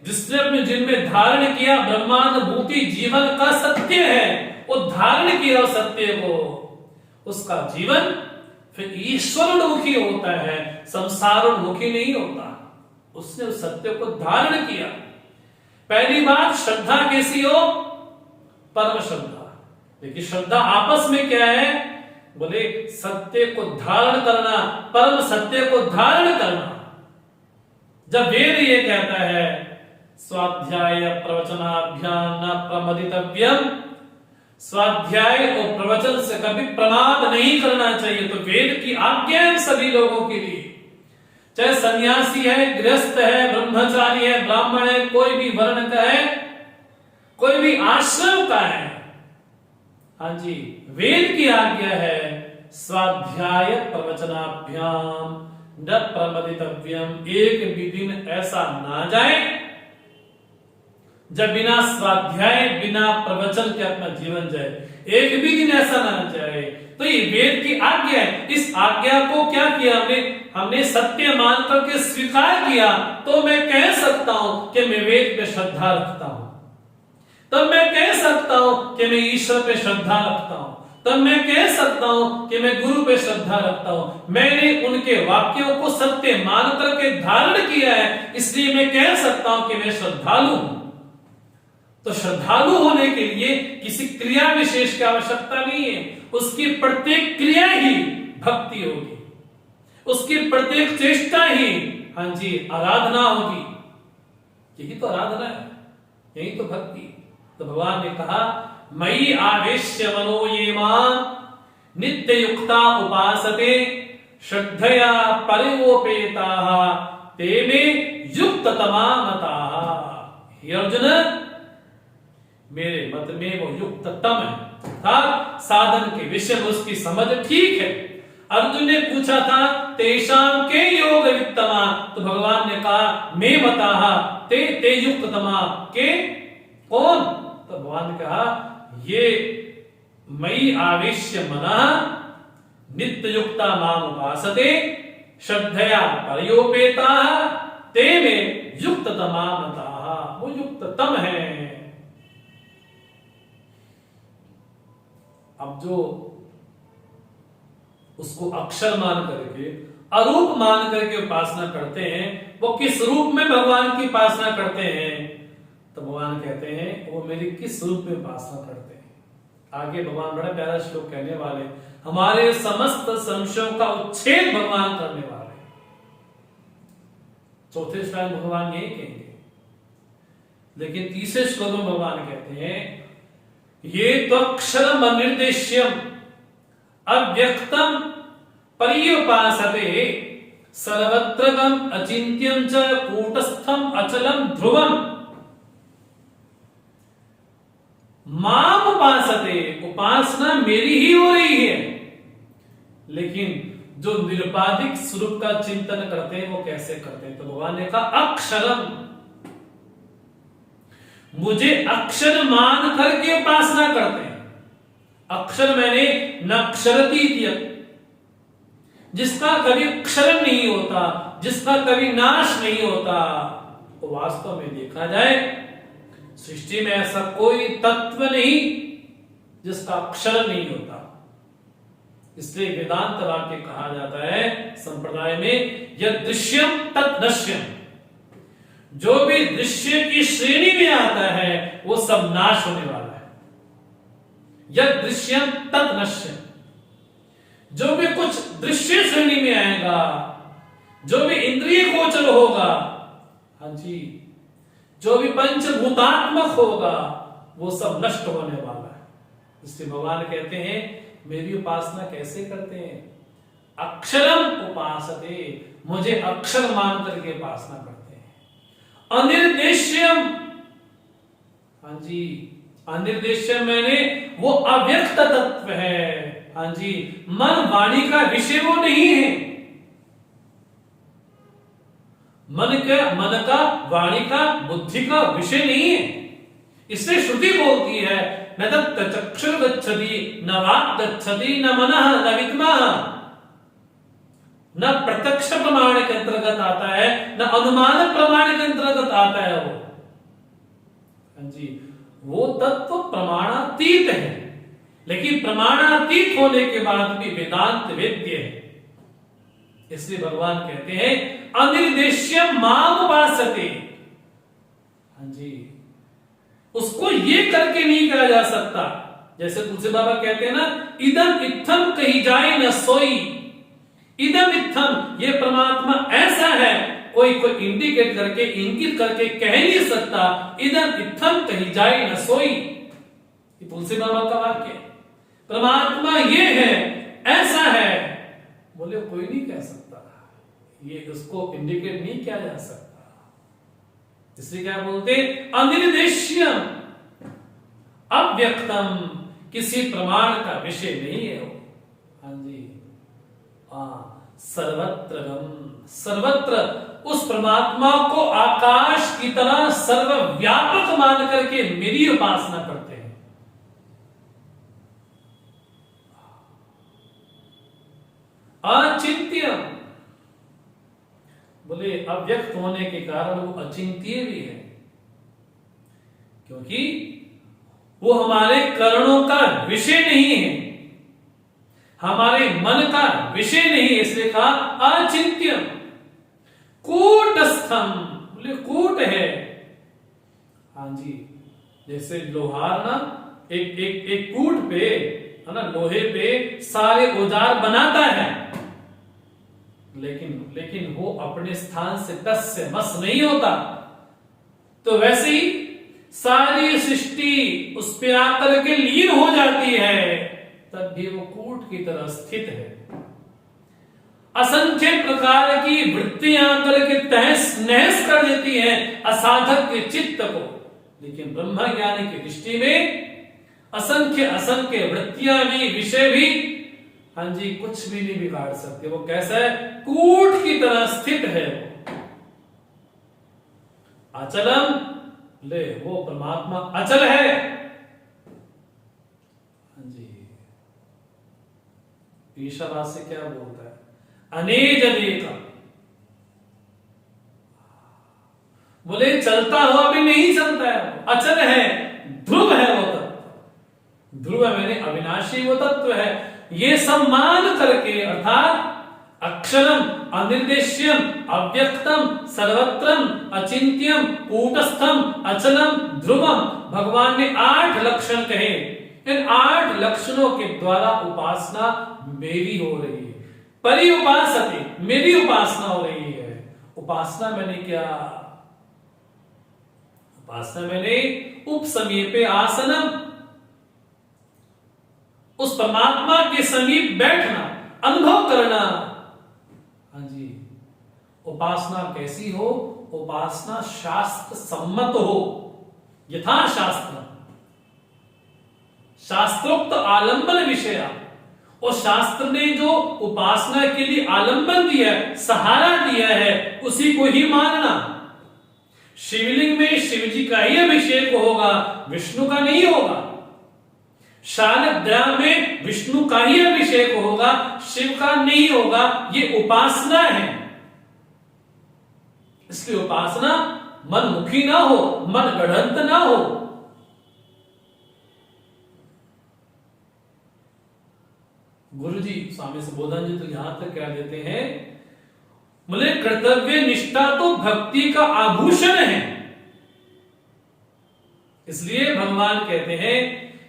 जिसने अपने जीवन में धारण किया ब्रह्मानुभूति जीवन का सत्य है, वो धारण किया उस सत्य को, उसका जीवन फिर ईश्वरोन्मुखी होता है, संसारोन्मुखी नहीं होता। उसने उस सत्य को धारण किया। पहली बात, श्रद्धा कैसी हो? परम श्रद्धा। देखिए श्रद्धा आपस में क्या है? बोले सत्य को धारण करना, परम सत्य को धारण करना। जब वेद ये कहता है स्वाध्याय प्रवचनाभ्याम न प्रमदितव्यम, स्वाध्याय और प्रवचन से कभी प्रमाद नहीं करना चाहिए, तो वेद की आज्ञा है सभी लोगों के लिए। चाहे सन्यासी है, गृहस्थ है, ब्रह्मचारी है, ब्राह्मण है, कोई भी वर्ण का है, कोई भी आश्रम का है। हाँ जी, वेद की आज्ञा है स्वाध्याय प्रवचनाभ्याम न प्रमदितव्यम। एक भी दिन ऐसा ना जाए जब बिना स्वाध्याय बिना प्रवचन के अपना जीवन जाए। एक भी दिन ऐसा ना जाए। तो ये वेद की आज्ञा है। इस आज्ञा को क्या किया हमने सत्य मान करके स्वीकार किया, तो मैं कह सकता हूं कि मैं वेद पे श्रद्धा रखता हूं। तब मैं कह सकता हूं कि मैं ईश्वर पे श्रद्धा रखता हूं। तब मैं कह सकता हूं कि मैं गुरु पे श्रद्धा रखता हूं। मैंने उनके वाक्यों को सत्य मान करके धारण किया है, इसलिए मैं कह सकता हूं कि मैं श्रद्धालु हूं। तो श्रद्धालु होने के लिए किसी क्रिया विशेष की आवश्यकता नहीं है। उसकी प्रत्येक क्रिया ही भक्ति होगी, उसकी प्रत्येक चेष्टा ही, हाँ जी, आराधना होगी। यही तो आराधना है, यही तो भक्ति। तो भगवान ने कहा मयि आवेश्य मनो ये मां नित्य युक्ता उपासते श्रद्धया परिवोपेताः ते मे युक्ततमा मताः। हे अर्जुन, मेरे मत में वो युक्ततम है, अर्थात साधन के विषय में उसकी समझ ठीक है। अर्जुन ने पूछा था तेषाम के योग वित्तमा, तो भगवान ने कहा मैं बताहा ते युक्ततमा के कौन, तो भगवान ने कहा ये मयि आवेश्य मनः नित्य युक्ता माम उपासते श्रद्धया परयोपेता ते में युक्ततमा मताहा, वो युक्ततम है। अब जो उसको अक्षर मान करके अरूप मान करके उपासना करते हैं, वो किस रूप में भगवान की उपासना करते हैं, तो भगवान कहते हैं वो मेरी किस रूप में उपासना करते हैं। आगे भगवान बड़ा प्यारा श्लोक कहने वाले, हमारे समस्त संशयों का उच्छेद भगवान करने वाले। चौथे श्लोक में भगवान यही कहेंगे, लेकिन तीसरे श्लोक में भगवान कहते हैं ये तो अक्षरम अनिर्देश्यम अव्यक्तम पर्युपासते सर्वत्रगम अचिंत्यम च कूटस्थम अचलम ध्रुवम माम उपासते, उपासना मेरी ही हो रही है, लेकिन जो निरुपाधिक स्वरूप का चिंतन करते हैं वो कैसे करते हैं, तो भगवान ने कहा अक्षरम, मुझे अक्षर मान करके उपासना करते हैं। अक्षर मैंने नक्षरती किया, जिसका कभी क्षरण नहीं होता, जिसका कभी नाश नहीं होता, तो वास्तव में देखा जाए सृष्टि में ऐसा कोई तत्व नहीं जिसका अक्षर नहीं होता। इसलिए वेदांत वाक्य कहा जाता है संप्रदाय में यद दृश्यम तत् नश्यम, जो भी दृश्य की श्रेणी में आता है वो सब नाश होने वाला है। यद दृश्यम तत् नश्यम, जो भी कुछ दृश्य श्रेणी में आएगा, जो भी इंद्रिय गोचर होगा, हाँ जी, जो भी पंचभूतात्मक होगा वो सब नष्ट होने वाला है। इसलिए भगवान कहते हैं मेरी उपासना कैसे करते हैं, अक्षरम उपासते, मुझे अक्षर मान करके उपासना करते हैं। अनिर्देश्यम, हाँ जी, अनिर्देश्यम मैंने वो अव्यक्त तत्व है, हाँ जी, मन वाणी का विषय वो नहीं है, मन का वाणी का बुद्धि का विषय नहीं है। इसलिए श्रुति बोलती है न तत् चक्षुर गच्छति न वाक् गच्छति न मनः न विद्मः, न प्रत्यक्ष प्रमाण के अंतर्गत आता है न अनुमान प्रमाण के अंतर्गत आता है वो, हाँ जी, वो तत्व प्रमाणातीत है, लेकिन प्रमाणातीत होने के बाद भी वेदांत वेद्य है। इसलिए भगवान कहते हैं अनिर्देश्य माम उपासते, हाँ जी, उसको ये करके नहीं कहा जा सकता। जैसे तुलसी बाबा कहते हैं ना, इदम इत्थम कही जाए न सोई, इदम इत्थम, ये परमात्मा ऐसा है, कोई इंडिकेट करके इंगित करके कह नहीं सकता, इदम इत्थम कही जाए न सोई, ये तुलसी बाबा का वाक्य है। परमात्मा ये है, ऐसा है, बोले कोई नहीं कह सकता, ये उसको इंडिकेट नहीं किया जा सकता। इसलिए क्या बोलते, अनिर्देश्यम अव्यक्तम, किसी प्रमाण का विषय नहीं है वो, हाँ जी, सर्वत्र, सर्वत्र उस परमात्मा को आकाश की तरह सर्वव्यापक मान करके मेरी उपासना करते हैं। अचिंत्य, बोले अव्यक्त होने के कारण वो अचिंत्य भी है, क्योंकि वो हमारे कर्णों का विषय नहीं है, हमारे मन का विषय नहीं है, इसलिए कहा अचिंत्य। कूटस्थम, बोले कूट है, हाँ जी, जैसे लोहार ना एक कूट पे है ना, लोहे पे सारे औजार बनाता है, लेकिन वो अपने स्थान से टस से मस नहीं होता। तो वैसे ही सारी सृष्टि उस पे आकर के लीन हो जाती है, तब भी वो कूट की तरह स्थित है। असंख्य प्रकार की वृत्तियां आकर के तहस नहस कर देती हैं असाधक के चित्त को, लेकिन ब्रह्म ज्ञानी की दृष्टि में असंख्य वृत्तियां भी, विषय भी हाँ जी, कुछ भी नहीं बिगाड़ सकते। वो कैसा है? कूट की तरह स्थित है वो। अचलम, ले वो परमात्मा अचल है। हाँ जी, ईशावास्य क्या बोलता है? अनेज अनेका, बोले चलता हुआ भी नहीं चलता है, अचल है, ध्रुव है वो तत्व। ध्रुव है मैंने अविनाशी वो तत्व है। ये सब मान करके, अर्थात अक्षरम, अनिर्देश्यम, अव्यक्तम, सर्वत्रम, अचिंत्यम, कूटस्थम, अचलम, ध्रुवम, भगवान ने 8 लक्षण कहे। इन 8 लक्षणों के द्वारा उपासना मेरी हो रही है। परि उपासते, मेरी उपासना हो रही है। उपासना मैंने क्या? उपासना मैंने उपसमीपे आसनम, उस परमात्मा के समीप बैठना, अनुभव करना। हाँ जी, उपासना कैसी हो? उपासना शास्त्र सम्मत हो, यथा शास्त्र, शास्त्रोक्त आलंबन विषय। और शास्त्र ने जो उपासना के लिए आलंबन दिया है, सहारा दिया है, उसी को ही मानना। शिवलिंग में शिव जी का ही अभिषेक होगा, विष्णु का नहीं होगा। शालग्राम में विष्णु का ही अभिषेक होगा, शिव का नहीं होगा। ये उपासना है। इसलिए उपासना मनमुखी ना हो, मन गढ़ंत ना हो। गुरु जी स्वामी सुबोधन जी तो यहां तक क्या देते हैं, बोले कर्तव्य निष्ठा तो भक्ति का आभूषण है। इसलिए भगवान कहते हैं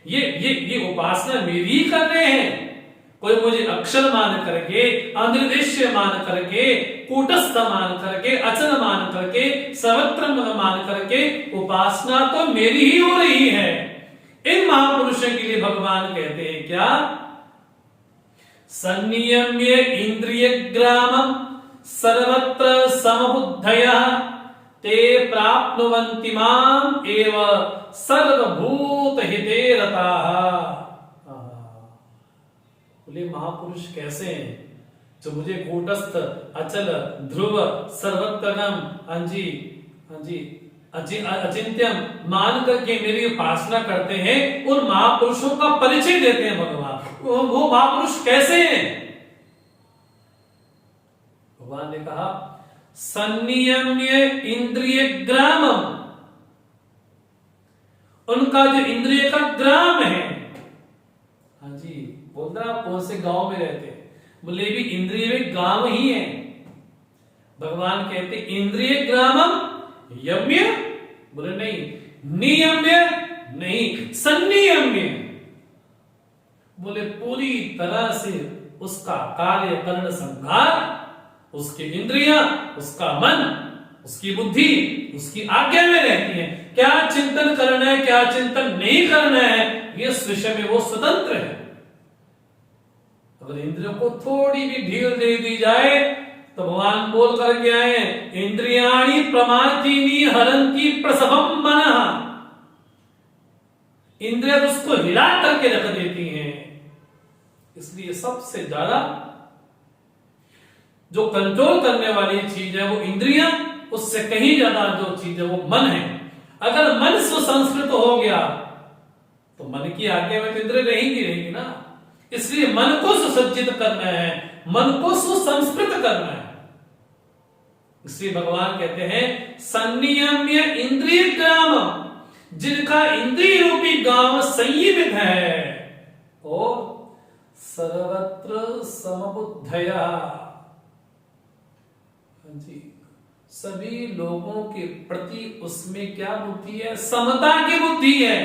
ये उपासना मेरी ही कर रहे हैं। कोई मुझे अक्षर मान करके, अनिर्देश्य मान करके, कूटस्थ मान करके, अचल मान करके, सर्वत्र मान करके, उपासना तो मेरी ही हो रही है। इन महापुरुषों के लिए भगवान कहते हैं क्या? संनियम्य इंद्रिय ग्रामम सर्वत्र समबुद्धयः ते प्राप्नुवन्ति माम एव सर्वभूत हिते रताः। बोले महापुरुष कैसे हैं? जो मुझे कूटस्थ, अचल, ध्रुव, सर्वत्रगम, अचिंत्यम मान करके मेरी उपासना करते हैं, उन महापुरुषों का परिचय देते हैं भगवान। वो महापुरुष कैसे हैं? भगवान ने कहा संनियम्य इंद्रिय ग्रामम, उनका जो इंद्रिय का ग्राम है। हाँ जी, बोल रहा आप कौन से गांव में रहते हैं? बोले भी इंद्रिय में गांव ही है। भगवान कहते इंद्रिय ग्रामम यम्य, बोले नहीं, नियम्य नहीं, संनियम्य। बोले पूरी तरह से उसका कार्य करण संघार, उसकी इंद्रियां, उसका मन, उसकी बुद्धि उसकी आज्ञा में रहती है। क्या चिंतन करना है, क्या चिंतन नहीं करना है, ये इस विषय में वो स्वतंत्र है। अगर इंद्रियों को थोड़ी भी ढील दे दी जाए तो भगवान बोल करके आए, इंद्रियाणि प्रमाथीनि हरन्ति प्रसभम मनः। इंद्रियां उसको हिला करके रख देती हैं। इसलिए सबसे ज्यादा जो कंट्रोल करने वाली चीज है वो इंद्रियां, उससे कहीं ज्यादा जो चीज है वो मन है। अगर मन सुसंस्कृत हो गया तो मन की आज्ञा में तो इंद्रिय रहेंगी ना। इसलिए मन को सुसज्जित करना है, मन को सुसंस्कृत करना है। इसलिए भगवान कहते हैं संनियम्य इंद्रिय ग्राम, जिनका इंद्रिय रूपी गांव संयमित है, और सर्वत्र समबुद्धया, जी सभी लोगों के प्रति उसमें क्या बुद्धि है? समता की बुद्धि है।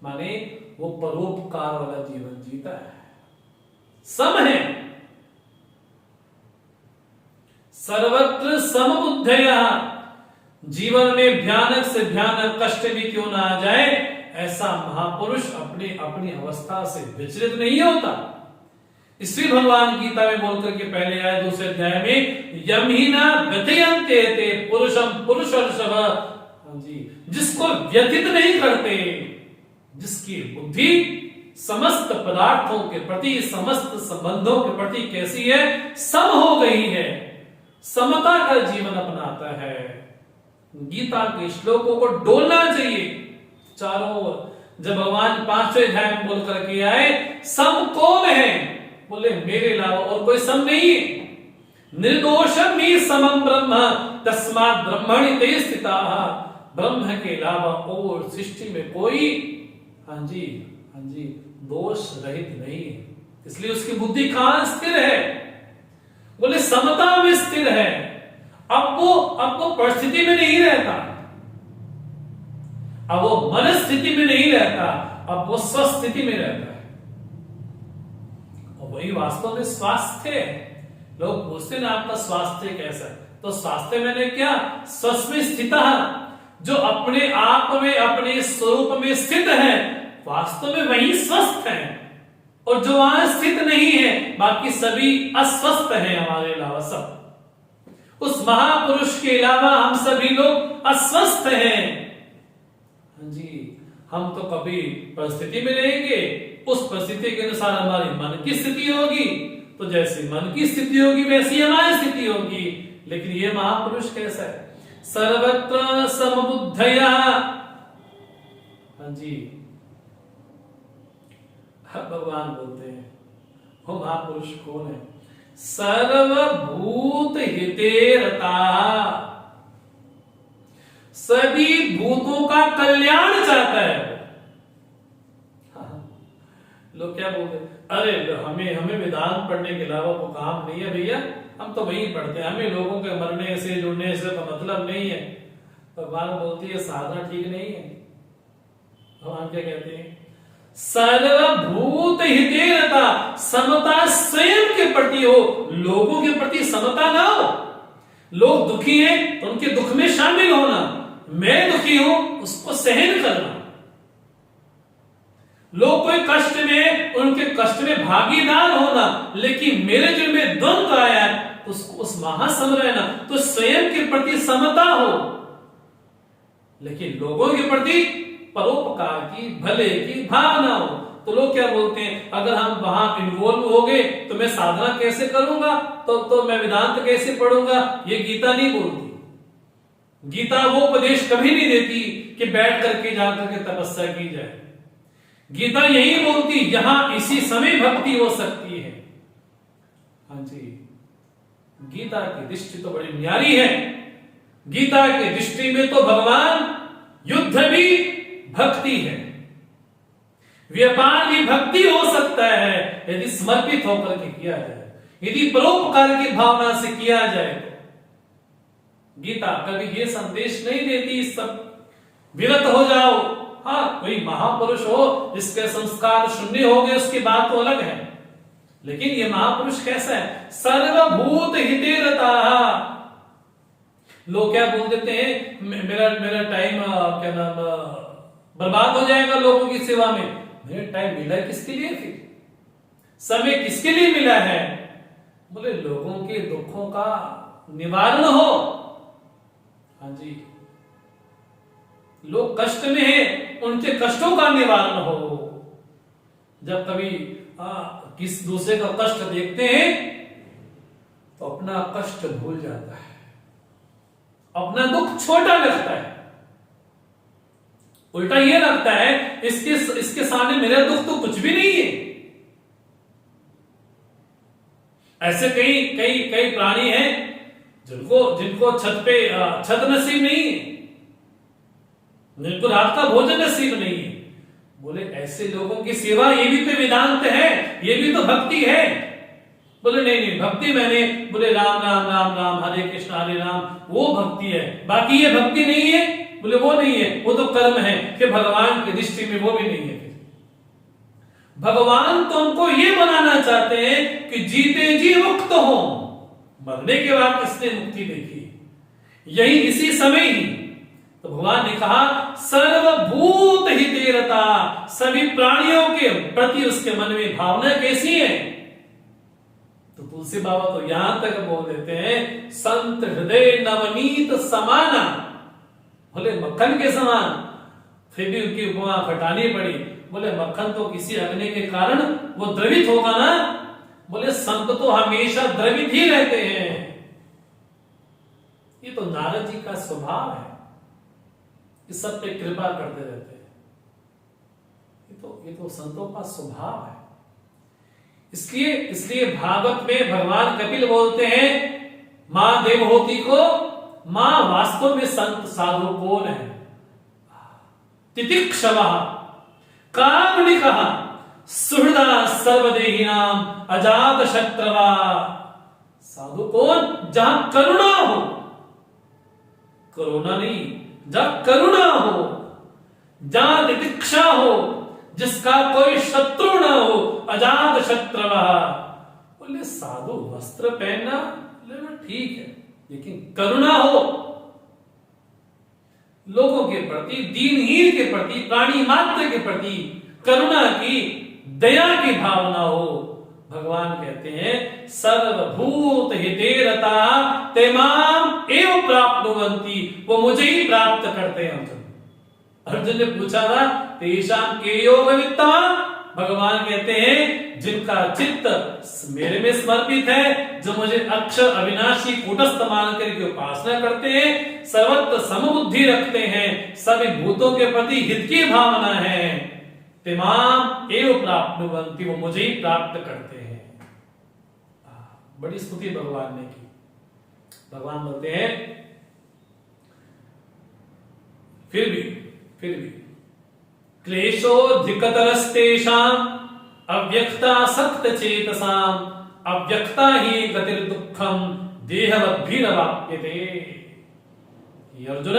माने वो परोपकार वाला जीवन जीता है, सम है। सर्वत्र समबुद्धया, जीवन में भयानक से भयानक कष्ट भी क्यों ना आ जाए, ऐसा महापुरुष अपनी अपनी अवस्था से विचलित नहीं होता। इसलिए भगवान गीता में बोल करके पहले आए 2 अध्याय में, यम ही ना व्यथयन्ते ते पुरुषम पुरुषर्षभ, जी जिसको व्यथित नहीं करते, जिसकी बुद्धि समस्त पदार्थों के प्रति, समस्त संबंधों के प्रति कैसी है? सम हो गई है, समता का जीवन अपनाता है। गीता के श्लोकों को डोलना चाहिए चारों ओर। जब भगवान पांचवें अध्याय में बोल करके आए, सम कौन है? बोले मेरे अलावा और कोई सम नहीं है। निर्दोषम ही समम ब्रह्म तस्मात् ब्रह्मणि ते स्थिताः। ब्रह्म के अलावा और सृष्टि में कोई हाँ जी दोष रहित नहीं है, इसलिए उसकी बुद्धि कहां स्थिर है? बोले समता में स्थिर है। अब वो परिस्थिति में नहीं रहता, अब वो मनस्थिति में नहीं रहता, अब वो स्वस्थिति में रहता है। और वही वास्तव में स्वास्थ्य है। लोग पूछते ना आपका स्वास्थ्य कैसा है, तो स्वास्थ्य मैंने क्या? स्वस्थ में स्थित, जो अपने आप में अपने स्वरूप में स्थित है, वास्तव में वही स्वस्थ है। और जो वहां स्थित नहीं है, बाकी सभी अस्वस्थ हैं हमारे अलावा सब। उस महापुरुष के अलावा हम सभी लोग अस्वस्थ हैं। हाँ जी, हम तो कभी परिस्थिति में रहेंगे, उस परिस्थिति के अनुसार हमारी मन की स्थिति होगी, तो जैसी मन की स्थिति होगी वैसी हमारी स्थिति होगी। लेकिन ये महापुरुष कैसा है? सर्वत्र समबुद्धया। हाँ जी, भगवान बोलते हैं वो महापुरुष कौन है? सर्वभूत हिते रता, सभी भूतों का कल्याण चाहता है। लोग क्या बोलते हैं? अरे हमें वेदांत पढ़ने के अलावा वो काम नहीं है भैया, हम तो वही पढ़ते हैं, हमें लोगों के मरने से जुड़ने से तो मतलब नहीं है। भगवान बोलती है साधना ठीक नहीं है। भगवान क्या कहते हैं? सर्वभूत हितेरता, समता स्वयं के प्रति हो, लोगों के प्रति समता ना हो। लोग दुखी हैं तो उनके दुख में शामिल होना, मैं दुखी हूं उसको सहन करना। लोग कोई कष्ट में, उनके कष्ट में भागीदार होना, लेकिन मेरे दिल में द्वंद्व आया है उस महासम रहना। तो स्वयं के प्रति समता हो, लेकिन लोगों के प्रति परोपकार की, भले की भावना हो। तो लोग क्या बोलते हैं? अगर हम वहां इन्वॉल्व हो गए तो मैं साधना कैसे करूंगा, तो मैं वेदांत कैसे पढ़ूंगा? ये गीता नहीं बोलती। गीता वो उपदेश कभी नहीं देती कि बैठ करके जाकर के तपस्या की जाए। गीता यही बोलती यहां इसी समय भक्ति हो सकती है। हाँ जी, गीता की दृष्टि तो बड़ी न्यारी है। गीता की दृष्टि में तो भगवान युद्ध भी भक्ति है, व्यापार भी भक्ति हो सकता है यदि समर्पित होकर के किया जाए, यदि परोपकार की भावना से किया जाए। तो गीता कभी ये संदेश नहीं देती सब विरत हो जाओ। हाँ, कोई महापुरुष हो जिसके संस्कार शून्य हो गए उसकी बात तो अलग है, लेकिन ये महापुरुष कैसा है? सर्वभूत हितेरता। लोग क्या बोल देते हैं? मेरा टाइम क्या नाम बर्बाद हो जाएगा लोगों की सेवा में। मेरा टाइम मिला किसके लिए? फिर समय किसके लिए मिला है? बोले लोगों के दुखों का निवारण हो। हाँ जी, लोग कष्ट में हैं, उनके कष्टों का निवारण हो। जब कभी किस दूसरे का कष्ट देखते हैं तो अपना कष्ट भूल जाता है, अपना दुख छोटा लगता है। उल्टा ये लगता है इसके सामने मेरा दुख तो कुछ भी नहीं है। ऐसे कई प्राणी हैं जिनको छत नसीब नहीं है, जिनको रात का भोजन नसीब नहीं है। बोले ऐसे लोगों की सेवा, ये भी तो वेदांत है, ये भी तो भक्ति है। बोले नहीं, भक्ति मैंने बोले राम राम राम राम हरे कृष्ण हरे राम, वो भक्ति है, बाकी ये भक्ति नहीं है। बोले वो नहीं है, वो तो कर्म है, कि भगवान की दृष्टि में वो भी नहीं है। भगवान तो उनको ये बनाना चाहते हैं कि जीते जी मुक्त हो। मरने के बाद किसने मुक्ति देखी? यही इसी समय ही तो भगवान ने कहा सर्वभूत हितेरता, सभी प्राणियों के प्रति उसके मन में भावना कैसी है? तो तुलसी बाबा तो यहां तक बोल देते हैं संत हृदय नवनीत समाना। बोले मक्खन के समान, फिर भी उनकी उपमा खटानी पड़ी। बोले मक्खन तो किसी अग्नि के कारण वो द्रवित होगा ना। बोले संत तो हमेशा द्रवित ही रहते हैं। ये तो नारद जी का स्वभाव है, इस सब पे कृपा करते रहते हैं। ये तो संतों का स्वभाव है। इसलिए भागवत में भगवान कपिल बोलते हैं मां देवहूति को, मां वास्तव में संत साधु कौन है? तितिक्षवः कारुणिकः सुहृदा सर्वदेहिनाम अजात शत्रवा। साधु कौन? जहां करुणा हो, करुणा नहीं, जहां करुणा हो, जहां तितिक्षा हो, जिसका कोई शत्रु ना हो, अजात शत्रवा। बोले साधु वस्त्र पहनना ठीक है, लेकिन करुणा हो लोगों के प्रति, दीनहीन के प्रति, प्राणी मात्र के प्रति करुणा की, दया की भावना हो। भगवान कहते हैं सर्वभूत हिते रता ते माम एव प्राप्नुवन्ति, वो मुझे ही प्राप्त करते हैं। अर्जुन ने पूछा था तेषां के योग वित्तमा, भगवान कहते हैं जिनका चित्त मेरे में समर्पित है, जो मुझे अक्षर अविनाशी कूटस्थ मानकर के उपासना करते हैं, सर्वत्र समबुद्धि रखते हैं, सभी भूतों के प्रति हित की भावना है, तिमाम एव प्राप्नुवन्ति, वो मुझे ही प्राप्त करते हैं। बड़ी स्तुति भगवान ने की। भगवान बोलते हैं फिर भी क्लेशोऽधिकतरस्तेषाम् अव्यक्तासक्त चेतसाम् अव्यक्ता ही गतिर्दुःखम् देहवद्भिरवाप्यते। अर्जुन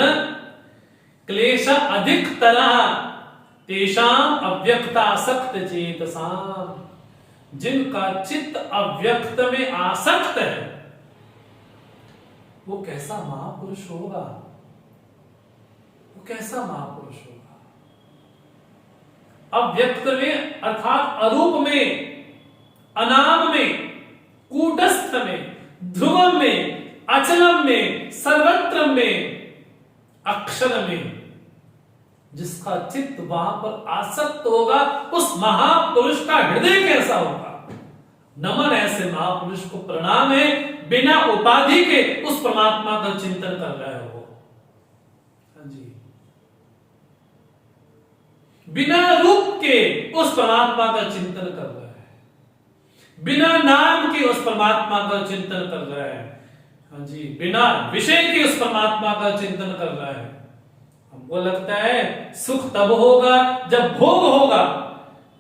क्लेश अधिकतरः तेषाम् अव्यक्तासक्त चेतसाम्, जिनका चित्त अव्यक्त में आसक्त है वो कैसा महापुरुष होगा? वो कैसा महापुरुष होगा? अव्यक्त में अर्थात अरूप में, अनाम में, कूटस्थ में, ध्रुवम में, अचलम में, सर्वत्र में, अक्षर में जिसका चित्त वहां पर आसक्त होगा, उस महापुरुष का हृदय कैसा होगा? नमन ऐसे महापुरुष को, प्रणाम है, बिना उपाधि के उस परमात्मा का चिंतन कर रहे हो। हाँ जी, बिना रूप के उस परमात्मा का चिंतन कर रहा है, बिना नाम के उस परमात्मा का चिंतन कर रहा है। हाँ जी, बिना विषय के उस परमात्मा का चिंतन कर रहा है। हमको लगता है सुख तब होगा जब भोग होगा,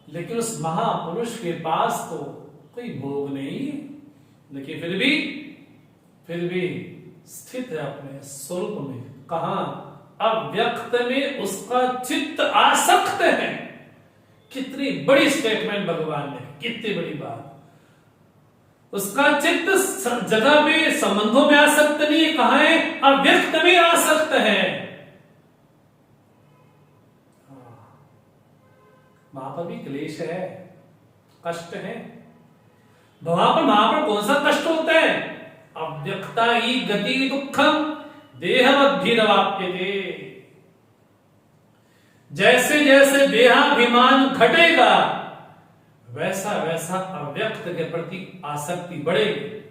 लेकिन उस महापुरुष के पास तो कोई भोग नहीं, लेकिन फिर भी स्थित है अपने स्वरूप में। कहां? अव्यक्त में उसका चित्त आसक्त है। कितनी बड़ी स्टेटमेंट भगवान ने, कितनी बड़ी बात। उसका चित्त जगह में, संबंधों में आसक्त नहीं, कहां है? अव्यक्त में आसक्त है। वहां पर भी क्लेश है, कष्ट है। वहां पर कौन सा कष्ट होता है? अव्यक्ता ही गति दुखम देहवद्भिरवाप्यते। जैसे जैसे देहाभिमान घटेगा वैसा वैसा अव्यक्त के प्रति आसक्ति बढ़ेगी।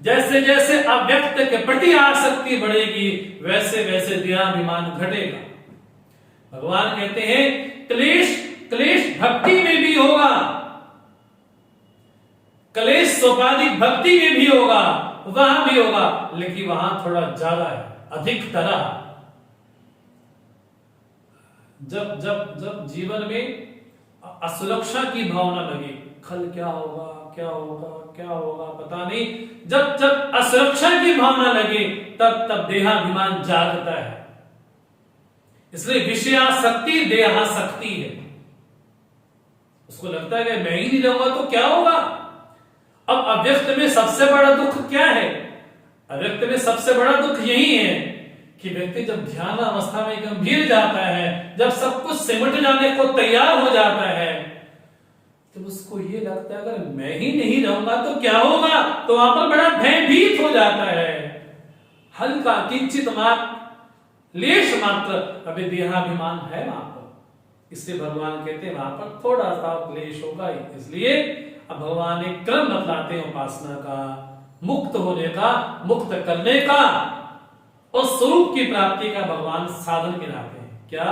जैसे जैसे अव्यक्त के प्रति आसक्ति बढ़ेगी वैसे वैसे देहाभिमान घटेगा। भगवान कहते हैं क्लेश भक्ति में भी होगा, क्लेश सोपाधिक भक्ति में भी होगा, वहां भी होगा, लेकिन वहां थोड़ा ज्यादा है, अधिक तरह। जब जीवन में असुरक्षा की भावना लगे, कल क्या होगा क्या होगा क्या होगा पता नहीं, जब असुरक्षा की भावना लगे तब देहाभिमान जागता है। इसलिए विषयासक्ति देहासक्ति है। उसको लगता है कि मैं ही नहीं रहूंगा तो क्या होगा। अब अव्यक्त में सबसे बड़ा दुख क्या है? अव्यक्त में सबसे बड़ा दुख यही है कि व्यक्ति जब ध्यान अवस्था में गंभीर जाता है, जब सब कुछ सिमट जाने को तैयार हो जाता है, तो उसको ये लगता है अगर मैं ही नहीं रहूंगा तो क्या होगा। तो वहां पर बड़ा भयभीत हो जाता है। हल्का किंचित मात्र, लेश मात्र अभी देहाभिमान है वहां पर, इसलिए भगवान कहते हैं वहां पर थोड़ा सा क्लेश होगा ही। इसलिए अब भगवान एक क्रम बतलाते हैं उपासना का, मुक्त होने का, मुक्त करने का और स्वरूप की प्राप्ति का भगवान साधन गिनाते हैं। क्या?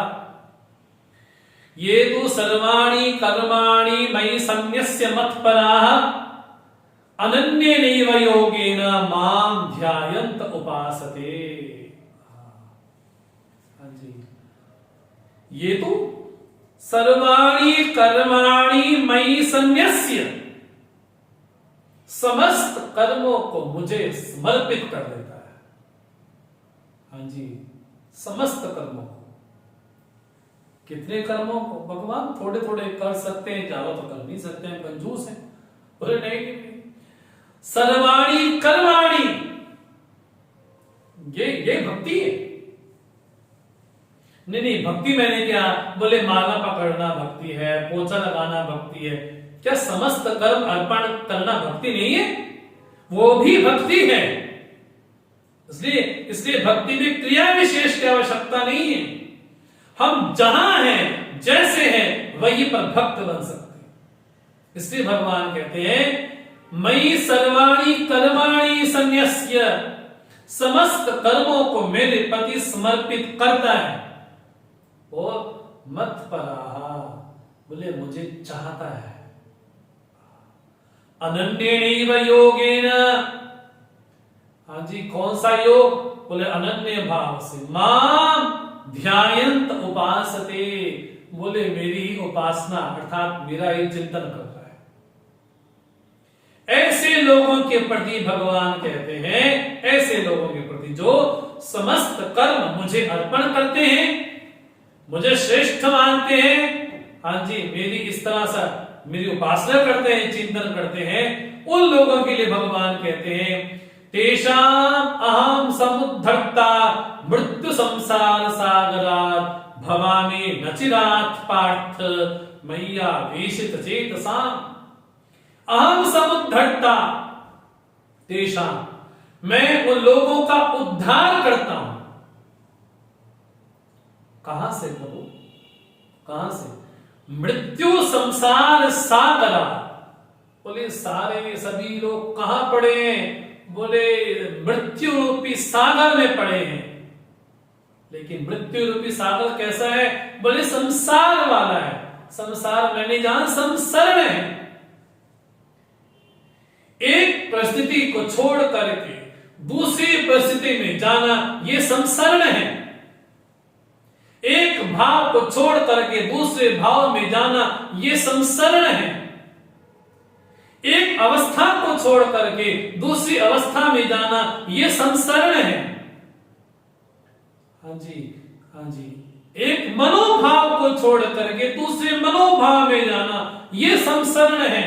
ये तो सर्वाणि कर्माणि मयि सन्न्यस्य मत्पराः अनन्येनैव योगेन मां ध्यायन्त उपासते। हाँ जी, ये तो सर्वाणि कर्माणि मयि सन्न्यस्य, समस्त कर्मों को मुझे समर्पित कर देता है। हाँ जी, समस्त कर्मों को। कितने कर्मों को? भगवान थोड़े थोड़े कर सकते हैं, ज्यादा तो कर नहीं सकते हैं, कंजूस हैं। बोले नहीं, सर्वाणि कर्माणि, ये भक्ति है। नहीं, भक्ति मैंने क्या? बोले माला पकड़ना भक्ति है, पोछा लगाना भक्ति है। क्या समस्त कर्म अर्पण करना भक्ति नहीं है? वो भी भक्ति है। इसलिए भक्ति में क्रिया विशेष की आवश्यकता नहीं है। हम जहां हैं, जैसे हैं, वहीं पर भक्त बन सकते हैं। इसलिए भगवान कहते हैं मयि सर्वाणि कर्माणि सन्न्यस्य, समस्त कर्मों को मेरे प्रति समर्पित करता है। और मत्पराः, बोले मुझे चाहता है। अनन्येनैव योगेन, हाँ जी, कौन सा योग? बोले अनन्य भाव से। मां ध्यायन्त उपासते, बोले मेरी ही उपासना अर्थात मेरा ही चिंतन कर रहा है। ऐसे लोगों के प्रति भगवान कहते हैं, ऐसे लोगों के प्रति जो समस्त कर्म मुझे अर्पण करते हैं, मुझे श्रेष्ठ मानते हैं, हाँ जी, मेरी इस तरह से मेरी उपासना करते हैं, चिंतन करते हैं, उन लोगों के लिए भगवान कहते हैं तेषाम अहम समुद्धर्ता मृत्यु संसार सागरात् भवामि नचिरात् पार्थ मय्या वेशित चेतसाम्। अहम समुद्धर्ता तेषाम, मैं उन लोगों का उद्धार करता हूं। कहां से प्रभु? कहां से? मृत्यु संसार सागरात्। बोले सारे सभी लोग कहां पड़े हैं? बोले मृत्यु रूपी सागर में पड़े हैं। लेकिन मृत्यु रूपी सागर कैसा है? बोले संसार वाला है। संसार मैंने जहां संसरण है, एक परिस्थिति को छोड़ करके दूसरी परिस्थिति में जाना, ये संसरण है। एक भाव को छोड़ करके दूसरे भाव में जाना, ये संसरण है। एक अवस्था को छोड़ करके दूसरी अवस्था में जाना, ये संसरण है। हाँ जी, हाँ जी, एक मनोभाव को छोड़ करके दूसरे मनोभाव में जाना, ये संसरण है।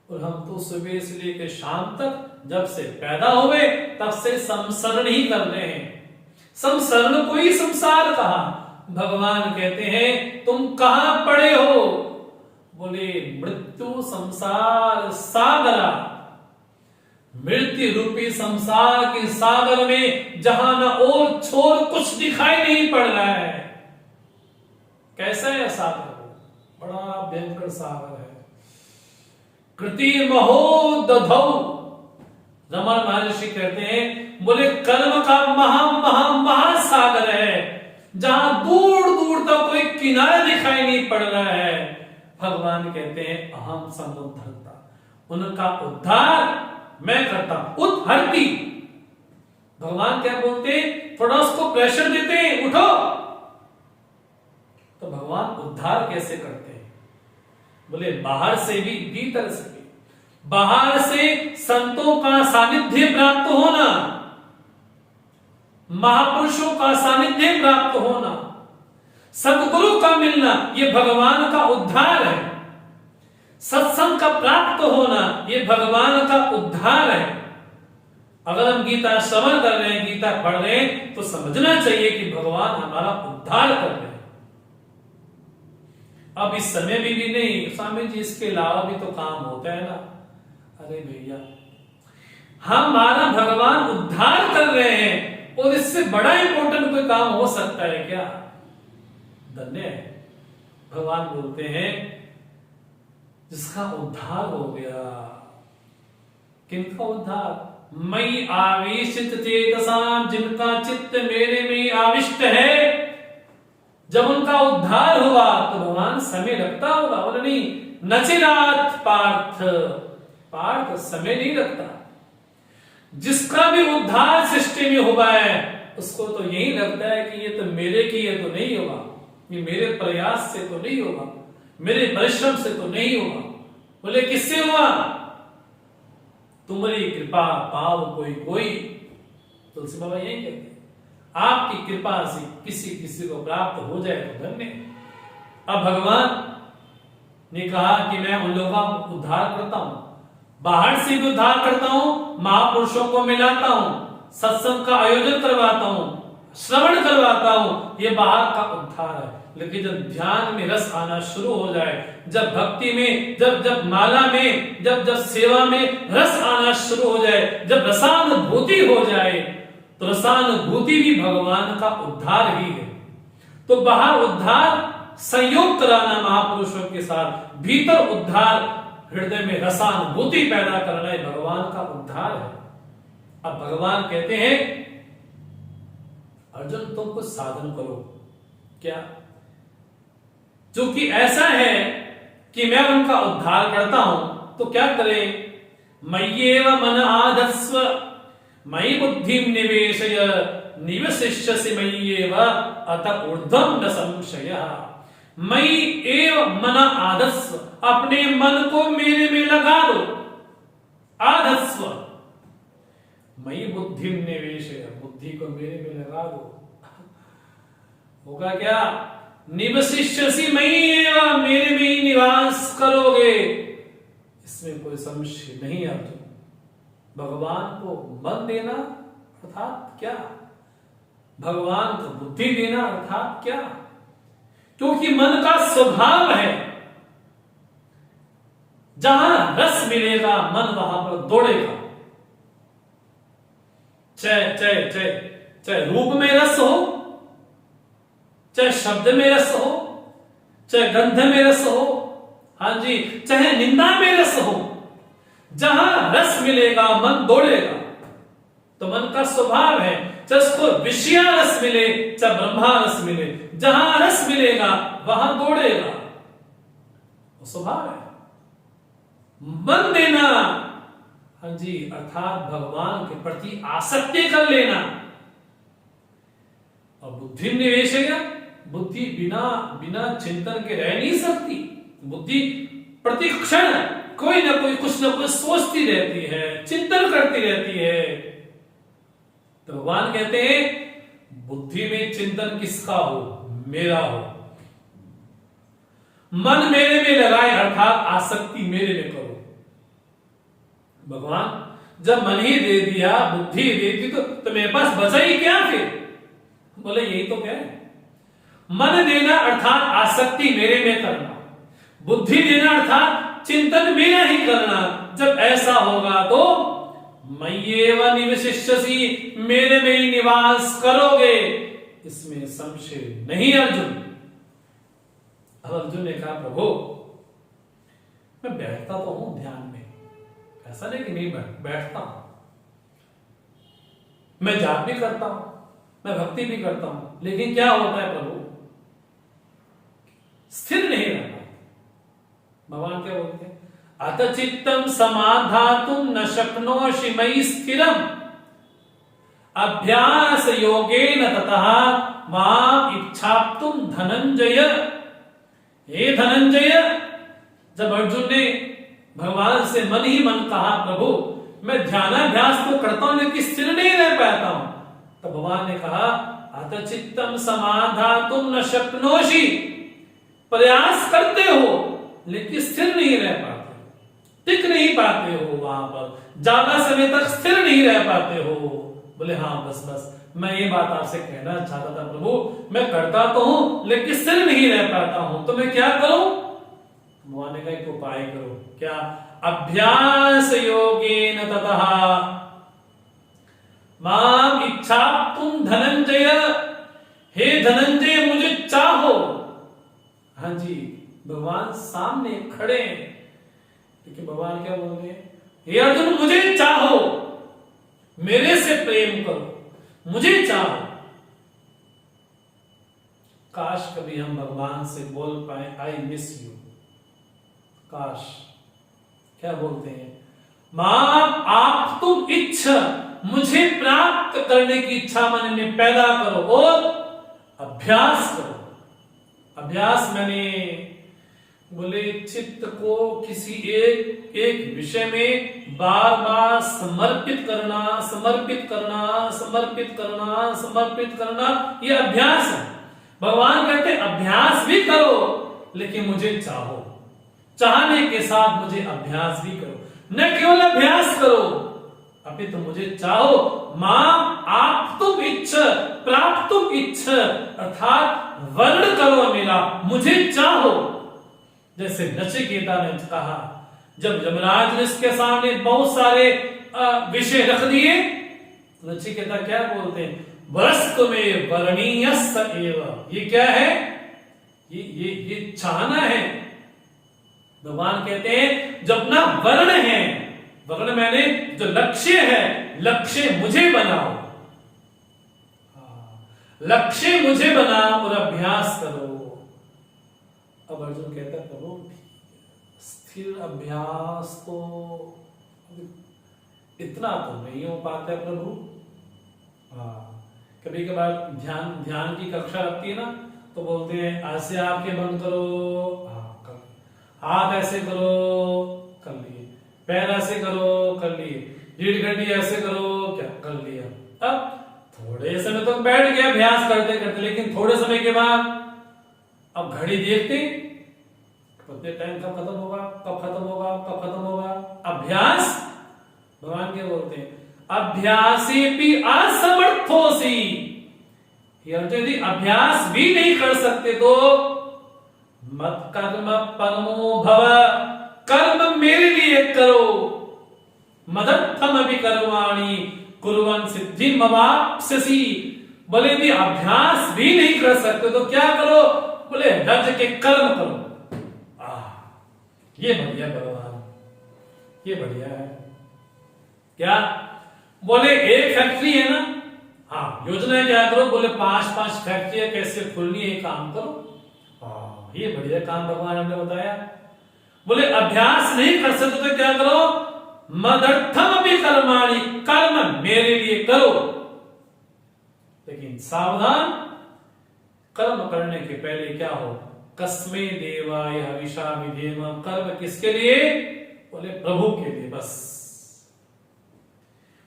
और हम तो सुबह से लेकर शाम तक, जब से पैदा हुए तब से संसरण ही कर रहे हैं। संसरण को ही संसार कहा। भगवान कहते हैं तुम कहां पड़े हो? बोले मृत्यु संसार सागरा, मृत्यु रूपी संसार के सागर में जहां न और छोर कुछ दिखाई नहीं पड़ रहा है। कैसा है सागर? बड़ा भयंकर सागर है। कृति महो दधौ, रमण महर्षि कहते हैं, बोले कर्म का महासागर है, जहां दूर दूर तक कोई किनारा दिखाई नहीं पड़ रहा है। भगवान कहते हैं अहम समुद्धर्ता, उनका उद्धार मैं करता हूं। उद्धरती, भगवान क्या बोलते? थोड़ा उसको प्रेशर देते हैं, उठो। तो भगवान उद्धार कैसे करते हैं? बोले बाहर से भी, भीतर से भी। बाहर से संतों का सानिध्य प्राप्त होना, महापुरुषों का सानिध्य प्राप्त होना, सद्गुरु का मिलना, ये भगवान का उद्धार है। सत्संग का प्राप्त होना, ये भगवान का उद्धार है। अगर हम गीता श्रवण कर रहे हैं, गीता पढ़ रहे हैं, तो समझना चाहिए कि भगवान हमारा उद्धार कर रहे हैं। अब इस समय भी नहीं, स्वामी जी इसके अलावा भी तो काम होता है ना। अरे भैया, हमारा भगवान उद्धार कर रहे हैं, और इससे बड़ा इंपॉर्टेंट कोई काम हो सकता है क्या? धन्य है। भगवान बोलते हैं जिसका उद्धार हो गया। किनका उद्धार? मई आवेशित चेतसाम, जिनका चित्त मेरे में आविष्ट है। जब उनका उद्धार हुआ तो भगवान समय लगता होगा, बोले नहीं, नचिरात पार्थ, पार्थ समय नहीं लगता। जिसका भी उद्धार सृष्टि में हुआ है उसको तो यही लगता है कि ये तो मेरे की ये तो नहीं होगा, ये मेरे प्रयास से तो नहीं होगा, मेरे परिश्रम से तो नहीं होगा। बोले किससे हुआ? तुम्हारी कृपा पाव कोई कोई। तुलसी बाबा यही कहते हैं, आपकी कृपा से किसी किसी को प्राप्त हो जाए तो धन्य। अब भगवान ने कहा कि मैं उन लोगों का उद्धार करता हूं, बाहर से भी उद्धार करता हूं, महापुरुषों को मिलाता हूं, सत्संग का आयोजन करवाता हूं, श्रवण करवाता हूं, ये बाहर का उद्धार है। लेकिन जब ध्यान में रस आना शुरू हो जाए, जब भक्ति में, जब माला में, जब सेवा में रस आना शुरू हो जाए, जब रसानुभूति हो जाए, तो रसानुभूति भी भगवान का उद्धार ही है। तो बाहर उद्धार संयोग कराना महापुरुषों के साथ, भीतर उद्धार, हृदय में रसानुभूति पैदा करना, भगवान का उद्धार है। अब भगवान कहते हैं अर्जुन तुम कुछ साधन करो। क्या? जो कि ऐसा है कि मैं उनका उद्धार करता हूं, तो क्या करें? मय्येव मन आधत्स्व मयि बुद्धिम निवेशय निवसिष्यसि मय्येव अतः ऊर्ध्वं न संशयः। मयि एव मन आधत्स्व, अपने मन को मेरे में लगा दो। आधत्स्व मयि बुद्धिम निवेशय, बुद्धि को मेरे में लगा दो। होगा क्या? निवसिष्यसि मयि एव, मेरे में ही निवास करोगे, इसमें कोई संशय नहीं। अर्जुन, भगवान को मन देना अर्थात क्या? भगवान को बुद्धि देना अर्थात क्या? क्योंकि मन का स्वभाव है, जहां रस मिलेगा मन वहां पर दौड़ेगा। चाहे रूप में रस हो, चाहे शब्द में रस हो, चाहे गंध में रस हो, हाँ जी, चाहे निंदा में रस हो, जहां रस मिलेगा मन दौड़ेगा। तो मन का स्वभाव है, चाहे उसको विषया रस मिले, चाहे ब्रह्मा रस मिले, जहां रस मिलेगा वहां दौड़ेगा, वो स्वभाव है। मन देना, हाँ जी, अर्थात भगवान के प्रति आसक्ति कर लेना। और बुद्धि निवेशेगा, बुद्धि बिना चिंतन के रह नहीं सकती। बुद्धि प्रति क्षण कोई ना कोई कुछ ना कुछ सोचती रहती है, चिंतन करती रहती है। तो भगवान कहते हैं बुद्धि में चिंतन किसका हो? मेरा हो। मन मेरे में लगाए, अर्थात आसक्ति मेरे में करो। भगवान जब मन ही दे दिया, बुद्धि दे दी, तो मेरे पास बचा ही क्या फिर? बोले यही तो क्या है, मन देना अर्थात आसक्ति मेरे में करना, बुद्धि देना अर्थात चिंतन मेरा ही करना। जब ऐसा होगा तो मय्येव निवसिष्यसि, मेरे में ही निवास करोगे, इसमें संशय नहीं। अर्जुन, अब अर्जुन ने कहा प्रभु मैं बैठता तो हूं ध्यान में, ऐसा नहीं कि नहीं बैठता हूं, मैं जाप भी करता हूं, मैं भक्ति भी करता हूं, लेकिन क्या होता है प्रभु? स्थिर नहीं रहता। भगवान क्या बोलते हैं? अत चित्तम समाधातुम न शक्नोषि मयि स्थिरम अभ्यास योगेन ततः माम इच्छाप्तुम धनंजय। हे धनंजय, जब अर्जुन ने भगवान से मन ही मन कहा प्रभु मैं ध्यानाभ्यास तो करता हूं लेकिन स्थिर नहीं रह पाता हूं, तो भगवान ने कहा अत चित्तम समाधातुम न शक्नोषि, प्रयास करते हो लेकिन स्थिर नहीं रह पाते, टिक नहीं पाते हो, वहां पर ज्यादा समय तक स्थिर नहीं रह पाते हो। बोले हाँ बस मैं ये बात आपसे कहना चाहता था प्रभु, मैं करता तो हूं लेकिन स्थिर नहीं रह पाता हूं, तो मैं क्या करूं? भगवान ने कहा एक उपाय करो। क्या? अभ्यास योगेन ततः माम इच्छाप्तुम धनंजय। हे धनंजय, मुझे चाहो, हाँ जी, भगवान सामने खड़े हैं, लेकिन भगवान क्या बोल रहे हैं? हे अर्जुन, मुझे चाहो, मेरे से प्रेम करो, मुझे चाहो। काश कभी हम भगवान से बोल पाए आई मिस यू। काश। क्या बोलते हैं? मां, आप तुम इच्छा, मुझे प्राप्त करने की इच्छा मन में पैदा करो और अभ्यास करो। अभ्यास मैंने बोले चित्त को किसी एक विषय में बार बार समर्पित करना, समर्पित करना, समर्पित करना, समर्पित करना, यह अभ्यास है। भगवान कहते अभ्यास भी करो, लेकिन मुझे चाहो, चाहने के साथ मुझे अभ्यास भी करो। न केवल अभ्यास करो, अभी तो मुझे चाहो। मां, आप तुम इच्छा, प्राप्त तुम इच्छा, अर्थात वर्ण करो मेरा, मुझे चाहो। जैसे नचिकेता ने कहा, जब यमराज ने इसके सामने बहुत सारे विषय रख दिए, नचिकेता क्या बोलते हैं? वस्तु में वर्णीयस एव। ये क्या है? ये चाहना है। भगवान कहते हैं जब ना वर्ण है, वर्ण मैंने जो लक्ष्य है, लक्ष्य मुझे बनाओ, लक्ष्य मुझे बनाओ और अभ्यास करो। अब अर्जुन कहता है प्रभु स्थिर अभ्यास तो इतना तो नहीं हो पाता है प्रभु। कभी कभार ध्यान की कक्षा लगती है ना, तो बोलते हैं ऐसे आंखें बंद करो, हाथ ऐसे करो, कर लिए, पैर ऐसे करो, कर लिए, रीढ़ घड़ी ऐसे करो, क्या कर लिया। अब थोड़े समय तो बैठ गया अभ्यास करते करते, लेकिन थोड़े समय के बाद अब घड़ी देखते कितने टाइम कब खत्म होगा, कब खत्म होगा, कब खत्म होगा। अभ्यास, भगवान क्या बोलते हैं? अभ्यासे भी असमर्थोसी। यदि अभ्यास भी नहीं कर सकते तो मत कर्म परमो भव, कर्म मेरे लिए करो। मदर्थम अभी कर्माणि कुर्वन् सिद्धिमवाप्स्यसि। बोले यदि अभ्यास भी नहीं कर सकते तो क्या करो? बोले रज के कर्म करो। ये बढ़िया भगवान, ये बढ़िया है। क्या बोले? एक फैक्ट्री है ना, हाँ, योजना क्या करो? बोले 5-5 फैक्ट्रियां कैसे खुलनी है, काम करो। ये बढ़िया काम भगवान हमने बताया। बोले अभ्यास नहीं कर सकते तो क्या करो? मदर्थम भी कर्माणि, कर्म मेरे लिए करो। लेकिन सावधान, कर्म करने के पहले क्या हो? कस्मे देवाय हविषा विधेम। कर्म किसके लिए? बोले प्रभु के लिए। बस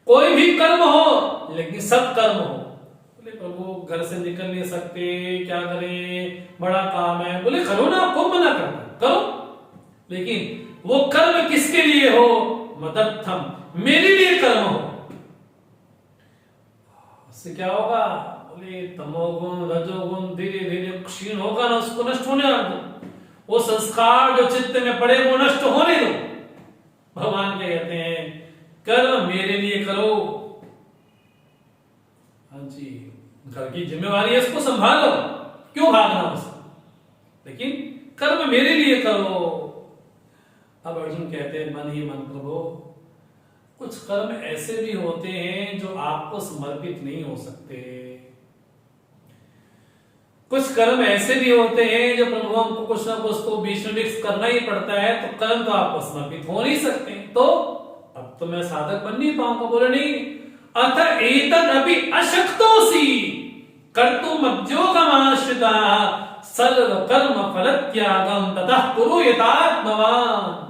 कोई भी कर्म हो, लेकिन सब कर्म हो। बोले प्रभु घर से निकल नहीं सकते, क्या करें, बड़ा काम है। बोले करो ना, कौन मना करता, करो, लेकिन वो कर्म किसके लिए हो? मदर्थम, मेरे लिए कर्म हो। उससे क्या होगा? बोले तमोगुण रजोगुण धीरे धीरे क्षीण होगा ना, उसको नष्ट होने दो। वो संस्कार जो चित्त में पड़े वो नष्ट होने दो। भगवान क्या कहते हैं? कर्म मेरे लिए करो। हाँ जी, घर की जिम्मेवारी है, इसको संभालो, क्यों भागना उसको, लेकिन कर्म मेरे लिए करो। अब अर्जुन कहते हैं मन ही मन प्रभु, कुछ कर्म ऐसे भी होते हैं जो आपको समर्पित नहीं हो सकते। कुछ कर्म ऐसे भी होते हैं जो प्रभु हमको कुछ ना कुछ तो बीच में मिक्स करना ही पड़ता है, तो कर्म तो आपको समर्पित हो नहीं सकते। तो अब तो मैं साधक बन नहीं पाऊंगा। बोले नहीं, अथ एतद् अपि अशक्तोसि कर्तुम् मद्योगमाश्रिताः सर्व कर्म फलत्यागं ततः कुरु यथात्मवान्।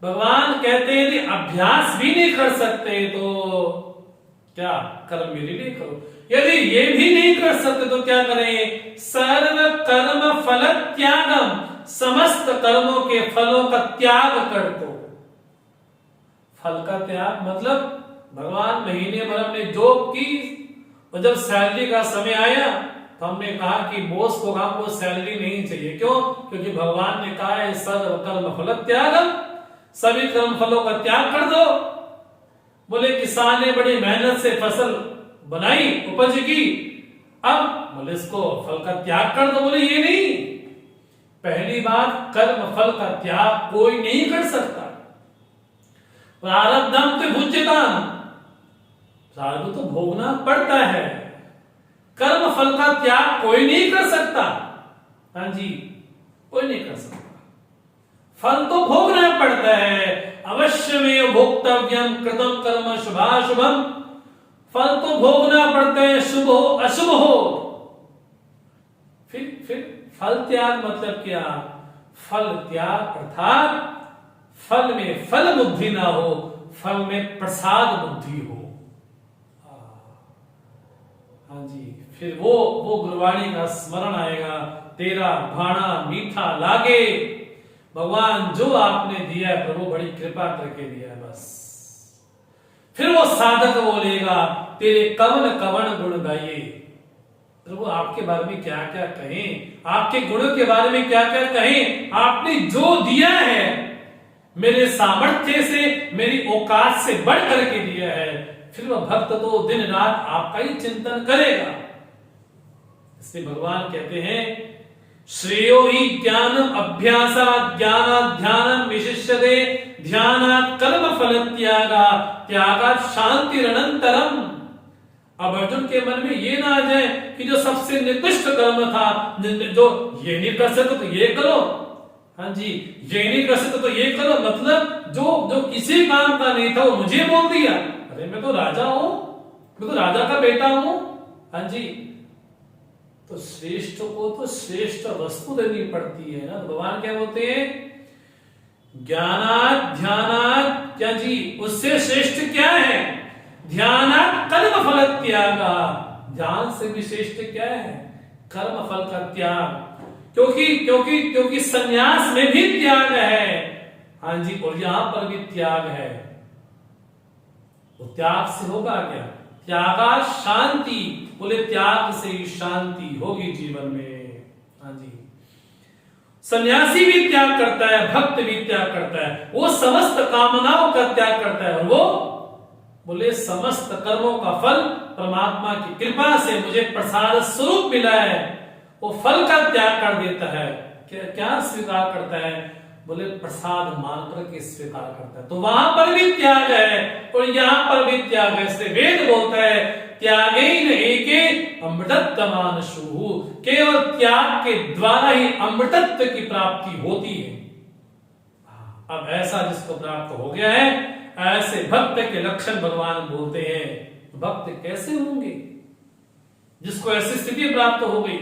भगवान कहते हैं यदि अभ्यास भी नहीं कर सकते तो क्या? कर्म मेरे लिए करो। यदि ये भी नहीं कर सकते तो क्या करें? सर्व कर्म फल त्यागम, समस्त कर्मों के फलों का त्याग कर दो। फल का त्याग मतलब भगवान महीने भर हमने जॉब की और जब सैलरी का समय आया तो हमने कहा कि बॉस को हमको सैलरी नहीं चाहिए। क्यों? क्योंकि भगवान ने कहा है सर्व कर्म फल त्यागम, सभी कर्म फलों का त्याग कर दो। बोले किसान ने बड़ी मेहनत से फसल बनाई, उपज की, अब बोले इसको फल का त्याग कर दो। बोले ये नहीं, पहली बात, कर्म फल का त्याग कोई नहीं कर सकता। प्रारब्धम तो भुज्यताम, प्रारब्ध तो भोगना पड़ता है। कर्म फल का त्याग कोई नहीं कर सकता। हाँ जी, कोई नहीं कर सकता। फल तो भोगना पड़ता है। अवश्य में भोक्तव्यम कृतम कर्म शुभाशुभम, फल तो भोगना पड़ता है, शुभ हो अशुभ हो। फिर फल त्याग मतलब क्या? फल त्याग अर्थात फल में फल बुद्धि ना हो, फल में प्रसाद बुद्धि हो। हाँ जी, फिर वो गुरुवाणी का स्मरण आएगा, तेरा भाणा मीठा लागे। भगवान जो आपने दिया है प्रभु बड़ी कृपा करके दिया है बस। फिर वो साधक बोलेगा, तेरे कवन कवन गुण गाइए। प्रभु आपके बारे में क्या क्या कहें, आपके गुणों के बारे में क्या क्या कहें। आपने जो दिया है मेरे सामर्थ्य से, मेरी औकात से बढ़ करके दिया है। फिर वह भक्त तो दिन रात आपका ही चिंतन करेगा। इसलिए भगवान कहते हैं, श्रेयो ही ज्ञानम अभ्यासात् ज्ञानात् ध्यानम विशिष्यते, ध्यानात् कर्म फल त्यागा, त्यागात् शांति अनंतरम। अब अर्जुन के मन में ये ना आ जाए कि जो सबसे निकृष्ट कर्म था, जो ये नहीं कर सकते तो ये करो, हाँ जी, ये नहीं कर सकते तो ये करो, मतलब जो किसी काम का नहीं था वो मुझे बोल दिया। अरे मैं तो राजा हूं, मैं तो राजा का बेटा हूं। हाँ जी, तो श्रेष्ठ को तो श्रेष्ठ वस्तु देनी पड़ती है ना। तो भगवान क्या बोलते हैं, ज्ञानात् ध्यानात्, क्या जी, उससे श्रेष्ठ क्या है? ध्यानात् कर्म फल त्यागा, ध्यान से भी श्रेष्ठ क्या है? कर्म फल का त्याग। क्योंकि संन्यास में भी त्याग है। हाँ जी, और यहां पर भी त्याग है। वो त्याग से होगा क्या? त्यागा शांति, बोले त्याग से ही शांति होगी जीवन में। हाँ जी, सन्यासी भी त्याग करता है, भक्त भी त्याग करता है, वो समस्त कामनाओं का त्याग करता है। और वो बोले समस्त कर्मों का फल परमात्मा की कृपा से मुझे प्रसाद स्वरूप मिला है, वो फल का त्याग कर देता है। क्या स्वीकार करता है? बोले प्रसाद मान करके स्वीकार करता है। तो वहां पर भी त्याग है और यहां पर भी त्याग है। इसलिए वेद बोलता है, त्यागेन एके अमृतत्वमानशुः, केवल त्याग के द्वारा ही अमृतत्व की प्राप्ति होती है। अब ऐसा जिसको प्राप्त हो गया है, ऐसे भक्त के लक्षण भगवान बोलते हैं। भक्त कैसे होंगे? जिसको ऐसी स्थिति प्राप्त हो गई,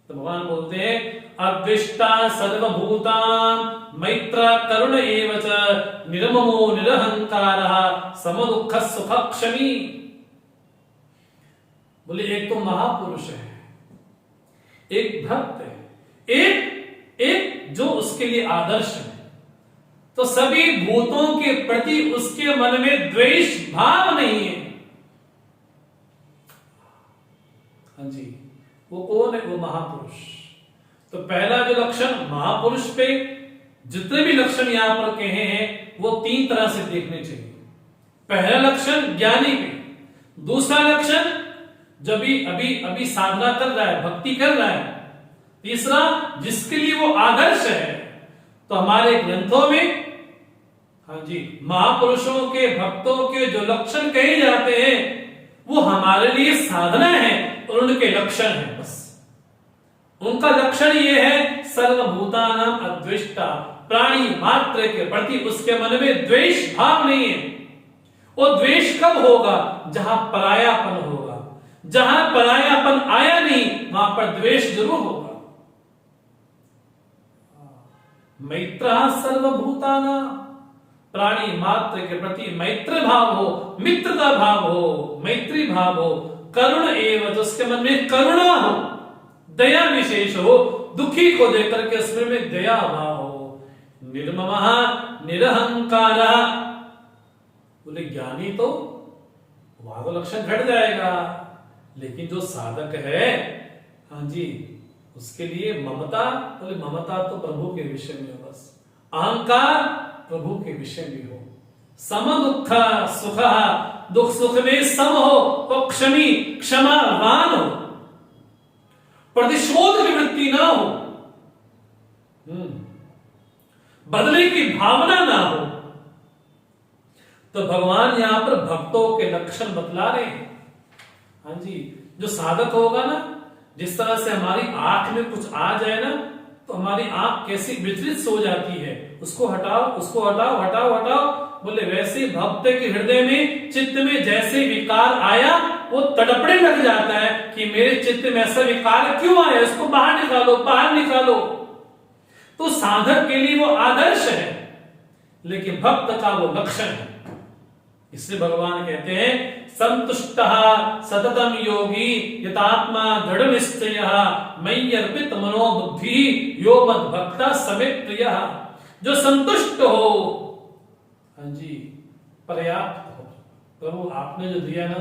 तो भगवान बोलते हैं, अद्विष्टा सर्वभूतां मैत्र करुण एव च निर्ममो निरहंकारः समदुःख सुखक्षमी। बोले एक तो महापुरुष है, एक भक्त है, एक जो उसके लिए आदर्श है। तो सभी भूतों के प्रति उसके मन में द्वेष भाव नहीं है। हाँ जी, वो कौन है? वो महापुरुष। तो पहला जो लक्षण महापुरुष पे, जितने भी लक्षण यहां पर कहे हैं वो तीन तरह से देखने चाहिए। पहला लक्षण ज्ञानी पे, दूसरा लक्षण जब भी अभी साधना कर रहा है, भक्ति कर रहा है, तीसरा जिसके लिए वो आदर्श है। तो हमारे ग्रंथों में, हाँ जी, महापुरुषों के, भक्तों के जो लक्षण कहे जाते हैं वो हमारे लिए साधना है और उनके लक्षण है। बस उनका लक्षण ये है, सर्वभूतानां अद्वेष्टा, प्राणी मात्र के प्रति उसके मन में द्वेष भाव नहीं है। वो द्वेष कब होगा? जहां परायापन होगा। जहां परायापन आया नहीं वहां पर द्वेष जरूर होगा। मैत्रः सर्वभूतानां, प्राणी मात्र के प्रति मैत्र भाव हो, मित्रता भाव हो, मैत्री भाव हो। करुण एवं, तो उसके मन में करुणा हो, दया विशेष हो, दुखी को देकर के उसमें में दया भाव हो। निर्ममः निरहंकारः, बोले ज्ञानी तो वहां तो लक्षण घट जाएगा, लेकिन जो साधक है, हाँ जी, उसके लिए ममता, बोले ममता तो प्रभु के विषय में हो, बस अहंकार प्रभु के विषय में हो। सम दुख सुख, दुख सुख में सम हो, तो क्षमी क्षमावान हो, प्रतिशोध की वृत्ति ना हो। बदले की भावना ना हो। तो भगवान यहां पर भक्तों के लक्षण बतला रहे हैं। हाँ जी, जो साधक होगा ना, जिस तरह से हमारी आंख में कुछ आ जाए ना, तो हमारी आंख कैसी विचलित सो जाती है, उसको हटाओ, उसको हटाओ, हटाओ, हटाओ। बोले वैसे भक्त के हृदय में, चित्त में जैसे विकार आया, वो तड़पने लग जाता है कि मेरे चित्त में ऐसा विकार क्यों आया, इसको बाहर निकालो, बाहर निकालो। तो साधक के लिए वो आदर्श है, लेकिन भक्त का वो लक्षण है। इसलिए भगवान कहते हैं संतुष्टः सततम योगी यतात्मा दृढ़ निश्चयः मयि अर्पित मनो बुद्धि यो मद भक्ता समे प्रियः। जो संतुष्ट हो, हाँ जी, पर्याप्त हो। प्रभु आपने जो दिया ना,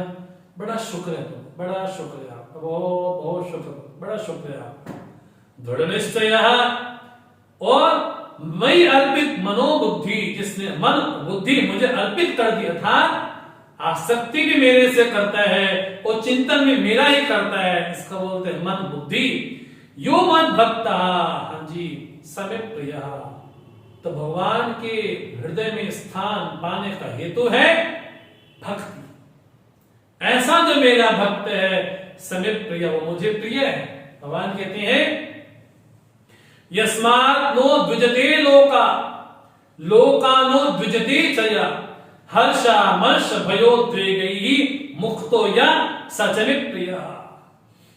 बड़ा शुक्र है, तो बड़ा शुक्र है आपका, बहुत बहुत शुक्र, बड़ा शुक्र है आपका। दृढ़ निश्चयः और मयि अर्पित मनोबुद्धि, जिसने मन बुद्धि मुझे अर्पित कर दिया था, आसक्ति भी मेरे से करता है और चिंतन भी मेरा ही करता है, इसका बोलते हैं मन बुद्धि। यो मन भक्ता, हाँ जी, समे प्रिय। तो भगवान के हृदय में स्थान पाने का हेतु है भक्ति। ऐसा जो मेरा भक्त है समे प्रिय, वो मुझे प्रिय है। भगवान कहते हैं यस्मात् नो द्विजते लोका लोका नो द्विजते चया हर्षामर्ष भयोद्वेगैहि मुक्तो या सचमे प्रिय।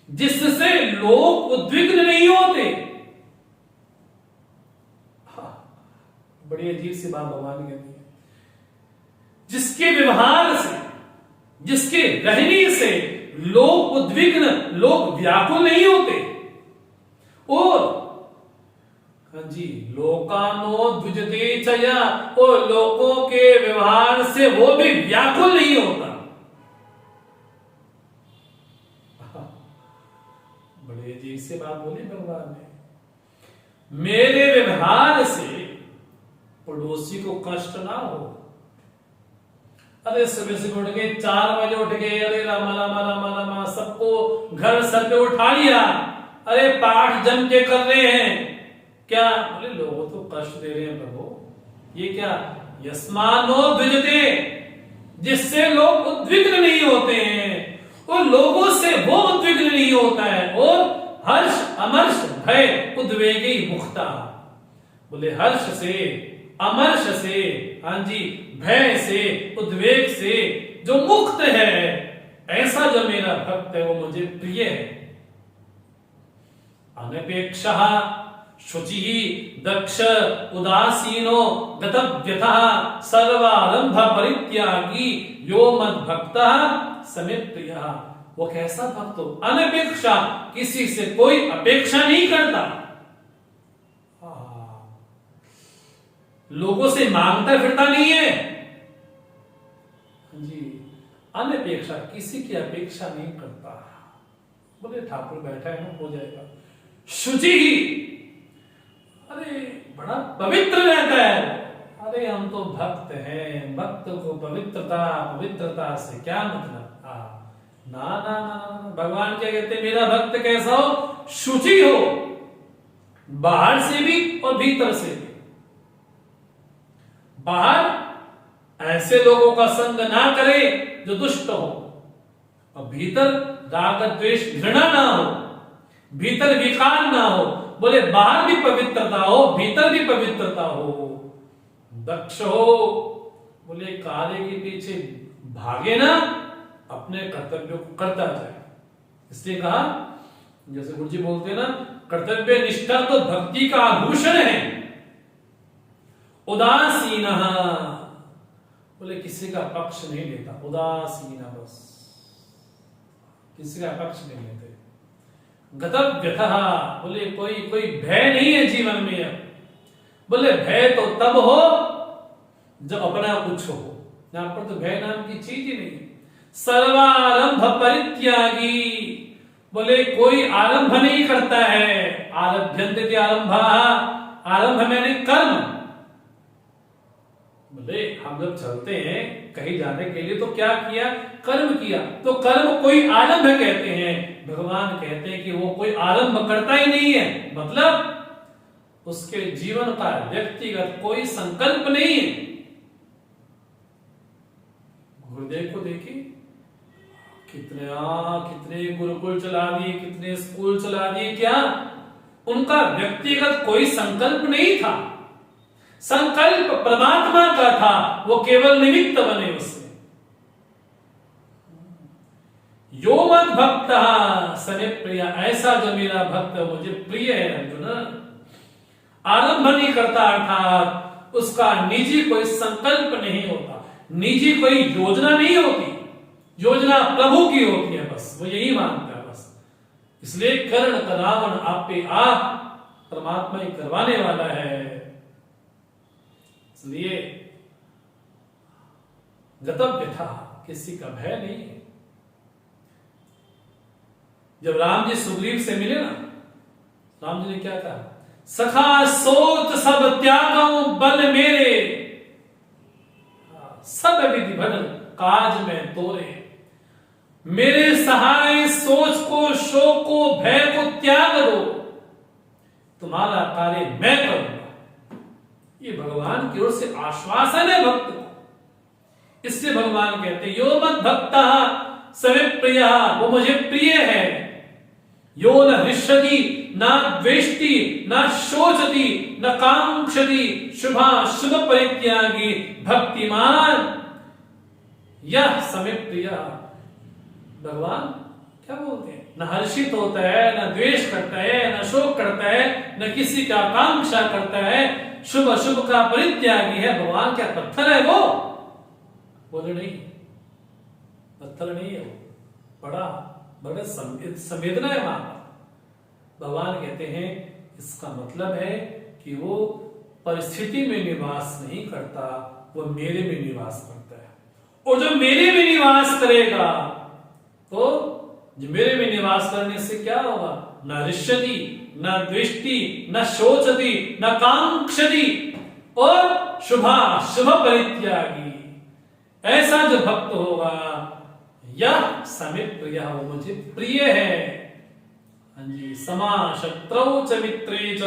जिससे लोग उद्विग्न नहीं होते। बड़ी अजीब सी बात भगवान कहती है, जिसके व्यवहार से, जिसके रहने से लोग उद्विग्न, लोग व्याकुल नहीं होते। और हाँ जी, लोकानो द्विजते चया, और लोगों के व्यवहार से वो भी व्याकुल नहीं होता। बड़े अजीब से बात बोली भगवान ने, मेरे व्यवहार से पड़ोसी को कष्ट ना हो। अरे सुबह से उठ के 4 बजे उठ गए, अरे रामा रामा रामा रामा, सबको घर सर पे उठा लिया, अरे पाठ जम के कर रहे हैं, क्या बोले लोगों तो कष्ट दे रहे हैं प्रभु। ये क्या, यस्मानो द्विजते, जिससे लोग उद्विग्न नहीं होते हैं, और लोगों से वो उद्विग्न नहीं होता है। और हर्ष अमर्ष भय उद्वेगी मुक्ता, बोले हर्ष से, अमर्ष से, हाँ जी, भय से, उद्वेग से जो मुक्त है, ऐसा जो मेरा भक्त है वो मुझे प्रिय है। अनपेक्षः शुचि दक्ष उदासीनो गतव्यथः सर्वारंभ परित्यागी यो मद भक्तः समे प्रियः। वो कैसा भक्त हो, अनपेक्षा, किसी से कोई अपेक्षा नहीं करता, लोगों से मांगता फिरता नहीं है जी, अनपेक्षा, किसी की अपेक्षा नहीं करता। बोले ठाकुर बैठा है ना, हो जाएगा। शुचि ही, अरे बड़ा पवित्र रहता है। अरे हम तो भक्त हैं, भक्त को पवित्रता से क्या मतलब। ना ना ना, भगवान क्या कहते हैं, मेरा भक्त कैसा हो, शुचि हो, बाहर से भी और भीतर से भी। बाहर ऐसे लोगों का संग ना करे जो दुष्ट हो, और भीतर राग द्वेष घृणा ना हो, भीतर विकार ना हो। बोले बाहर भी पवित्रता हो, भीतर भी पवित्रता हो, दक्ष हो। बोले कार्य के पीछे भागे ना, अपने कर्तव्य को करता जाए। इसलिए कहा, जैसे गुरु जी बोलते हैं ना, कर्तव्य निष्ठा तो भक्ति का आभूषण है। उदासीन, बोले किसी का पक्ष नहीं लेता, उदासीन, बस किसी का पक्ष नहीं लेते। गतव्यथः, बोले कोई भय नहीं है जीवन में। अब बोले भय तो तब हो जब अपना कुछ हो, यहां पर तो भय नाम की चीज ही नहीं। सर्वारंभ परित्यागी, बोले कोई आरंभ नहीं करता है। आरभ्यन्ते आरंभः, आरंभ मैंने कर्म। बोले हम जब चलते हैं कहीं जाने के लिए तो क्या किया, कर्म किया। तो कर्म कोई आरंभ कहते हैं। भगवान कहते हैं कि वो कोई आरंभ करता ही नहीं है। मतलब उसके जीवन का व्यक्तिगत कोई संकल्प नहीं है। गुरुदेव को देखिए, कितने गुरुकुल चला दिए, कितने स्कूल चला दिए, क्या उनका व्यक्तिगत कोई संकल्प नहीं था? संकल्प परमात्मा का था, वो केवल निमित्त बने उससे। यो मद भक्त समे प्रिय, ऐसा जो मेरा भक्त मुझे प्रिय है अर्जुन, आरंभ नहीं करता, अर्थात उसका निजी कोई संकल्प नहीं होता, निजी कोई योजना नहीं होती, योजना प्रभु की होती है, बस वो यही मानता है बस। इसलिए कर्ण का रावण आप पे आप परमात्मा ही करवाने वाला है। इसलिए गतव्य था, किसी का भय नहीं है। जब राम जी सुग्रीव से मिले ना, राम जी ने क्या कहा? सखा सोच सब त्यागों बल मेरे, सब विधि भटन काज में तोरे, मेरे सहारे सोच को, शोक को, भय को त्याग दो, तुम्हारा कार्य मैं करूंगा। ये भगवान की ओर से आश्वासन है भक्त को। इससे भगवान कहते यो मत भक्ता समे प्रिय, वो मुझे प्रिय है। यो न हृष्यति न द्वेष्टि न शोचति न कांक्षति शुभा शुभ परित्यागी भक्तिमान यह समे प्रिय। भगवान क्या बोलते हैं? न हर्षित होता है, न द्वेष करता है, न शोक करता है, न किसी का आकांक्षा करता है, शुभ अशुभ का परित्यागी है। भगवान क्या पत्थर है वो? बोले नहीं, पत्थर नहीं है वो, बड़ा संवेदना है वहां पर। भगवान कहते हैं इसका मतलब है कि वो परिस्थिति में निवास नहीं करता, वो मेरे में निवास करता है। और जो मेरे में निवास करेगा, तो जो मेरे में निवास करने से क्या होगा? न हृष्यति न द्वेष्टि न शोचति न कांक्षति और शुभा शुभ परित्यागी। ऐसा जो भक्त होगा, यह समे प्रिय, वो मुझे प्रिय है। हाँ जी, समा शत्रौ च मित्रे च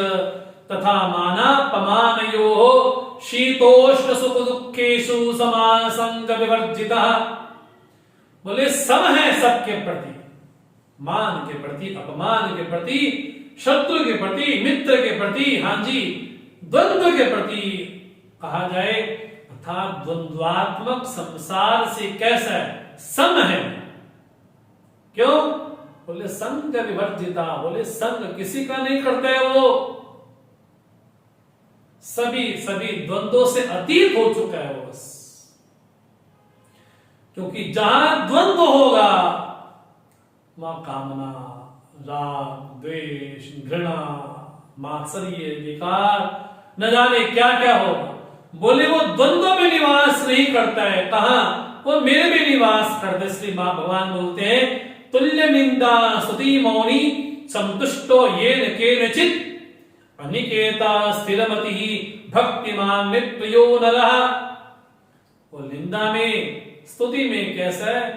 तथा मानापमानयोः शीतोष्ण सुख दुखेषु समासंग विवर्जितः। बोले सम है सबके प्रति, मान के प्रति, अपमान के प्रति, शत्रु के प्रति, मित्र के प्रति, हाँ जी, द्वंद्व के प्रति कहा जाए, अर्थात द्वंद्वात्मक संसार से कैसा है? सम है। क्यों? बोले संग विवर्जिता, बोले संग किसी का नहीं करता है वो, सभी द्वंद्वों से अतीत हो चुका है वो बस। क्योंकि जहां द्वंद्व होगा वहां कामना, राग, द्वेष, घृणा, मात्सर्य, विकार, न जाने क्या क्या होगा। बोले वो द्वंद्व में निवास नहीं करता है, कहां? वो मेरे में निवास करते। इसलिए मां भगवान बोलते हैं तुल्य निंदा स्तुति मौनी संतुष्टो येन केनचित् अनिकेता स्थिरमति भक्तिमान में प्रियो नरः। वो निंदा में, स्तुति में कैसा है?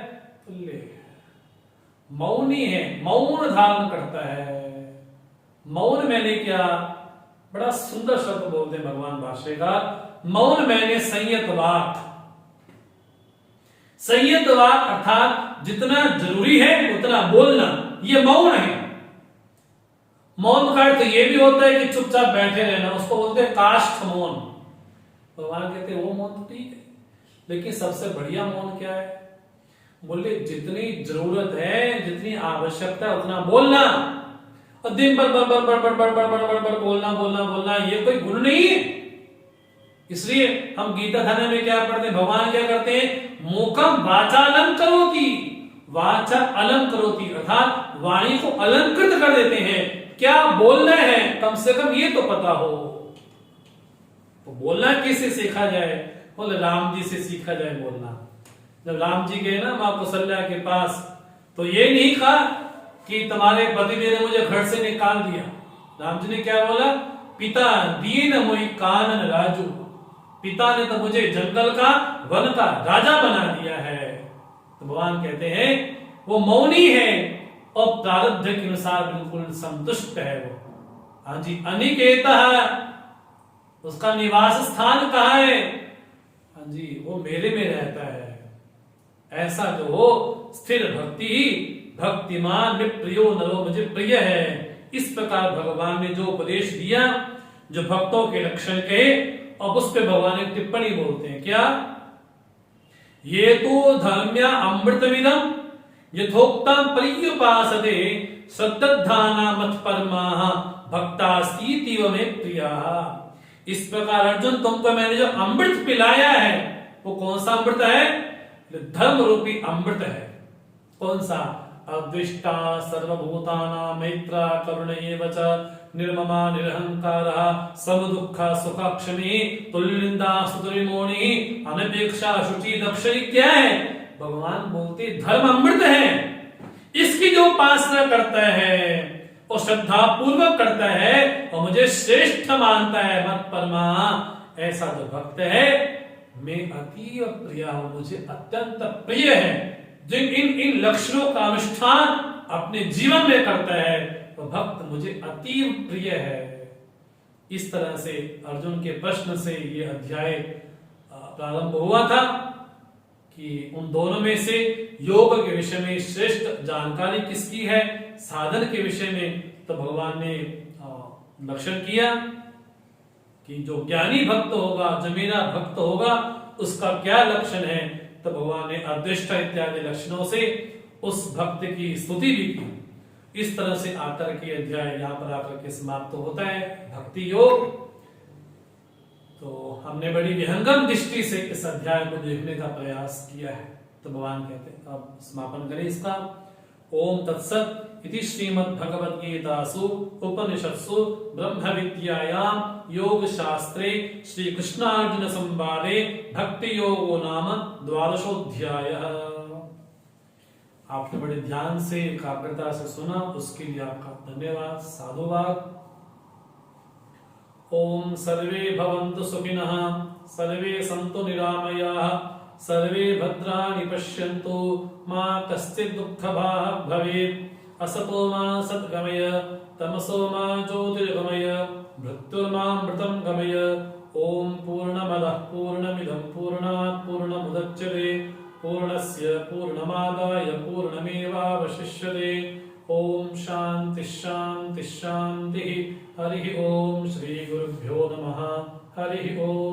तुल्य, मौनी है, मौन धारण करता है। मौन मैंने क्या, बड़ा सुंदर शब्द बोलते हैं भगवान भाष्यकार, मौन मैंने संयत वाक। संयत वाक अर्थात जितना जरूरी है उतना बोलना, ये मौन है। मौन का अर्थ ये भी होता है कि चुपचाप बैठे रहना, उसको बोलते हैं काष्ठ मौन। भगवान कहते हैं वो मौन तो ठीक है, लेकिन सबसे बढ़िया मौन क्या है? बोले जितनी जरूरत है, जितनी आवश्यकता है उतना बोलना, और दिन भर बड़ बड़ बड़ बड़ बड़ बड़ बड़ बोलना, ये कोई गुण नहीं है। इसलिए हम गीता धारा में क्या पढ़ते हैं? भगवान क्या करते हैं? मूकम वाचालम करोति, वाचा अलम करोति, अर्थात वाणी को अलंकृत कर देते हैं। क्या बोलना है कम से कम ये तो पता हो। तो बोलना किससे सीखा जाए? बोले राम जी से सीखा जाए बोलना। जब राम जी गए ना मां कौशल्या के पास, तो ये नहीं कहा कि तुम्हारे पतिदेव ने मुझे घर से निकाल दिया। राम जी ने क्या बोला? पिता दिए न मोहि कानन राजू, पिता ने तो मुझे जंगल का, वन का राजा बना दिया है। तो भगवान कहते हैं वो मौनी है और प्रारब्ध के अनुसार बिल्कुल संतुष्ट है वो। हाँ जी, अनिकेतः, उसका निवास स्थान कहाँ है? हाँ जी, वो मेरे में रहता है। ऐसा जो हो स्थिर भक्ति ही भक्तिमान में प्रियो नरो, मुझे प्रिय है। इस प्रकार भगवान ने जो उपदेश दिया, जो भक्तों के लक्षण कहे, अब उस पे भगवान एक टिप्पणी बोलते हैं, क्या? ये तो धर्म्या अमृतविदम यथोक्तम पर्युपासते श्रद्धाना मत परमा भक्तास्तीतिव में प्रिया। इस प्रकार अर्जुन, तुमको मैंने जो अमृत पिलाया है, वो कौन सा अमृत है? धर्म रूपी अमृत है। कौन सा? अद्विष्टा सर्वभूतानां मैत्रा करुण एव च निर्ममा निरहंकारः समदुःख सुखक्षमी तुल्यनिंदा स्तुतिर्मौनी अनपेक्षा शुचि दक्ष। क्या है? भगवान बोलते धर्म अमृत है। इसकी जो उपासना करता है और श्रद्धा पूर्वक करता है और मुझे श्रेष्ठ मानता है, मत परमा, ऐसा जो भक्त है मैं अतीव प्रिय हूं, मुझे अत्यंत प्रिय है। जो इन लक्षणों का अनुष्ठान अपने जीवन में करता है तो भक्त मुझे अतीव प्रिय है। इस तरह से अर्जुन के प्रश्न से ये अध्याय प्रारंभ हुआ था कि उन दोनों में से योग के विषय में श्रेष्ठ जानकारी किसकी है, साधन के विषय में तो भगवान ने लक्षण किया कि जो ज्ञानी भक्त होगा, जो मेरा भक्त होगा, उसका क्या लक्षण है, तो भगवान ने अदृष्टा इत्यादि लक्षणों से उस भक्त की स्तुति भी की। इस तरह से आकर के अध्याय यहाँ पर आकर के समाप्त होता है, भक्ति योग। तो हमने बड़ी विहंगम दृष्टि से इस अध्याय को देखने का प्रयास किया है, तो भगवान कहते हैं अब समापन करें इसका। ओम तत्सत इति श्रीमद् भगवद गीतासु उपनिषत्सु ब्रह्म विद्यायाम योग शास्त्रे श्री कृष्णार्जुन संवादे भक्ति योगो नाम द्वादशोऽध्यायः। आपने बड़े ध्यान से एकाग्रता से सुना, उसके लिए आपका धन्यवाद, साधुवाद। ओम सर्वे भवन्तु सुखिनः, सर्वे सन्तु निरामयाः, सर्वे भद्राणि पश्यन्तु, मा कश्चित् दुःखभाग् भवेत्। असतो मा सद्गमय, तमसो मा ज्योतिर्गमय, मृत्युर्मामृतं गमय। ओम पूर्णमदः पूर्णमिदं पूर्णात् पूर्णमुदच्यते पूर्णस्य पूर्णमादाय पूर्णमेवावशिष्यते। ओम शांति शांति शांति। हरि ओम। श्री गुरुभ्यो नमः। हरि ओम।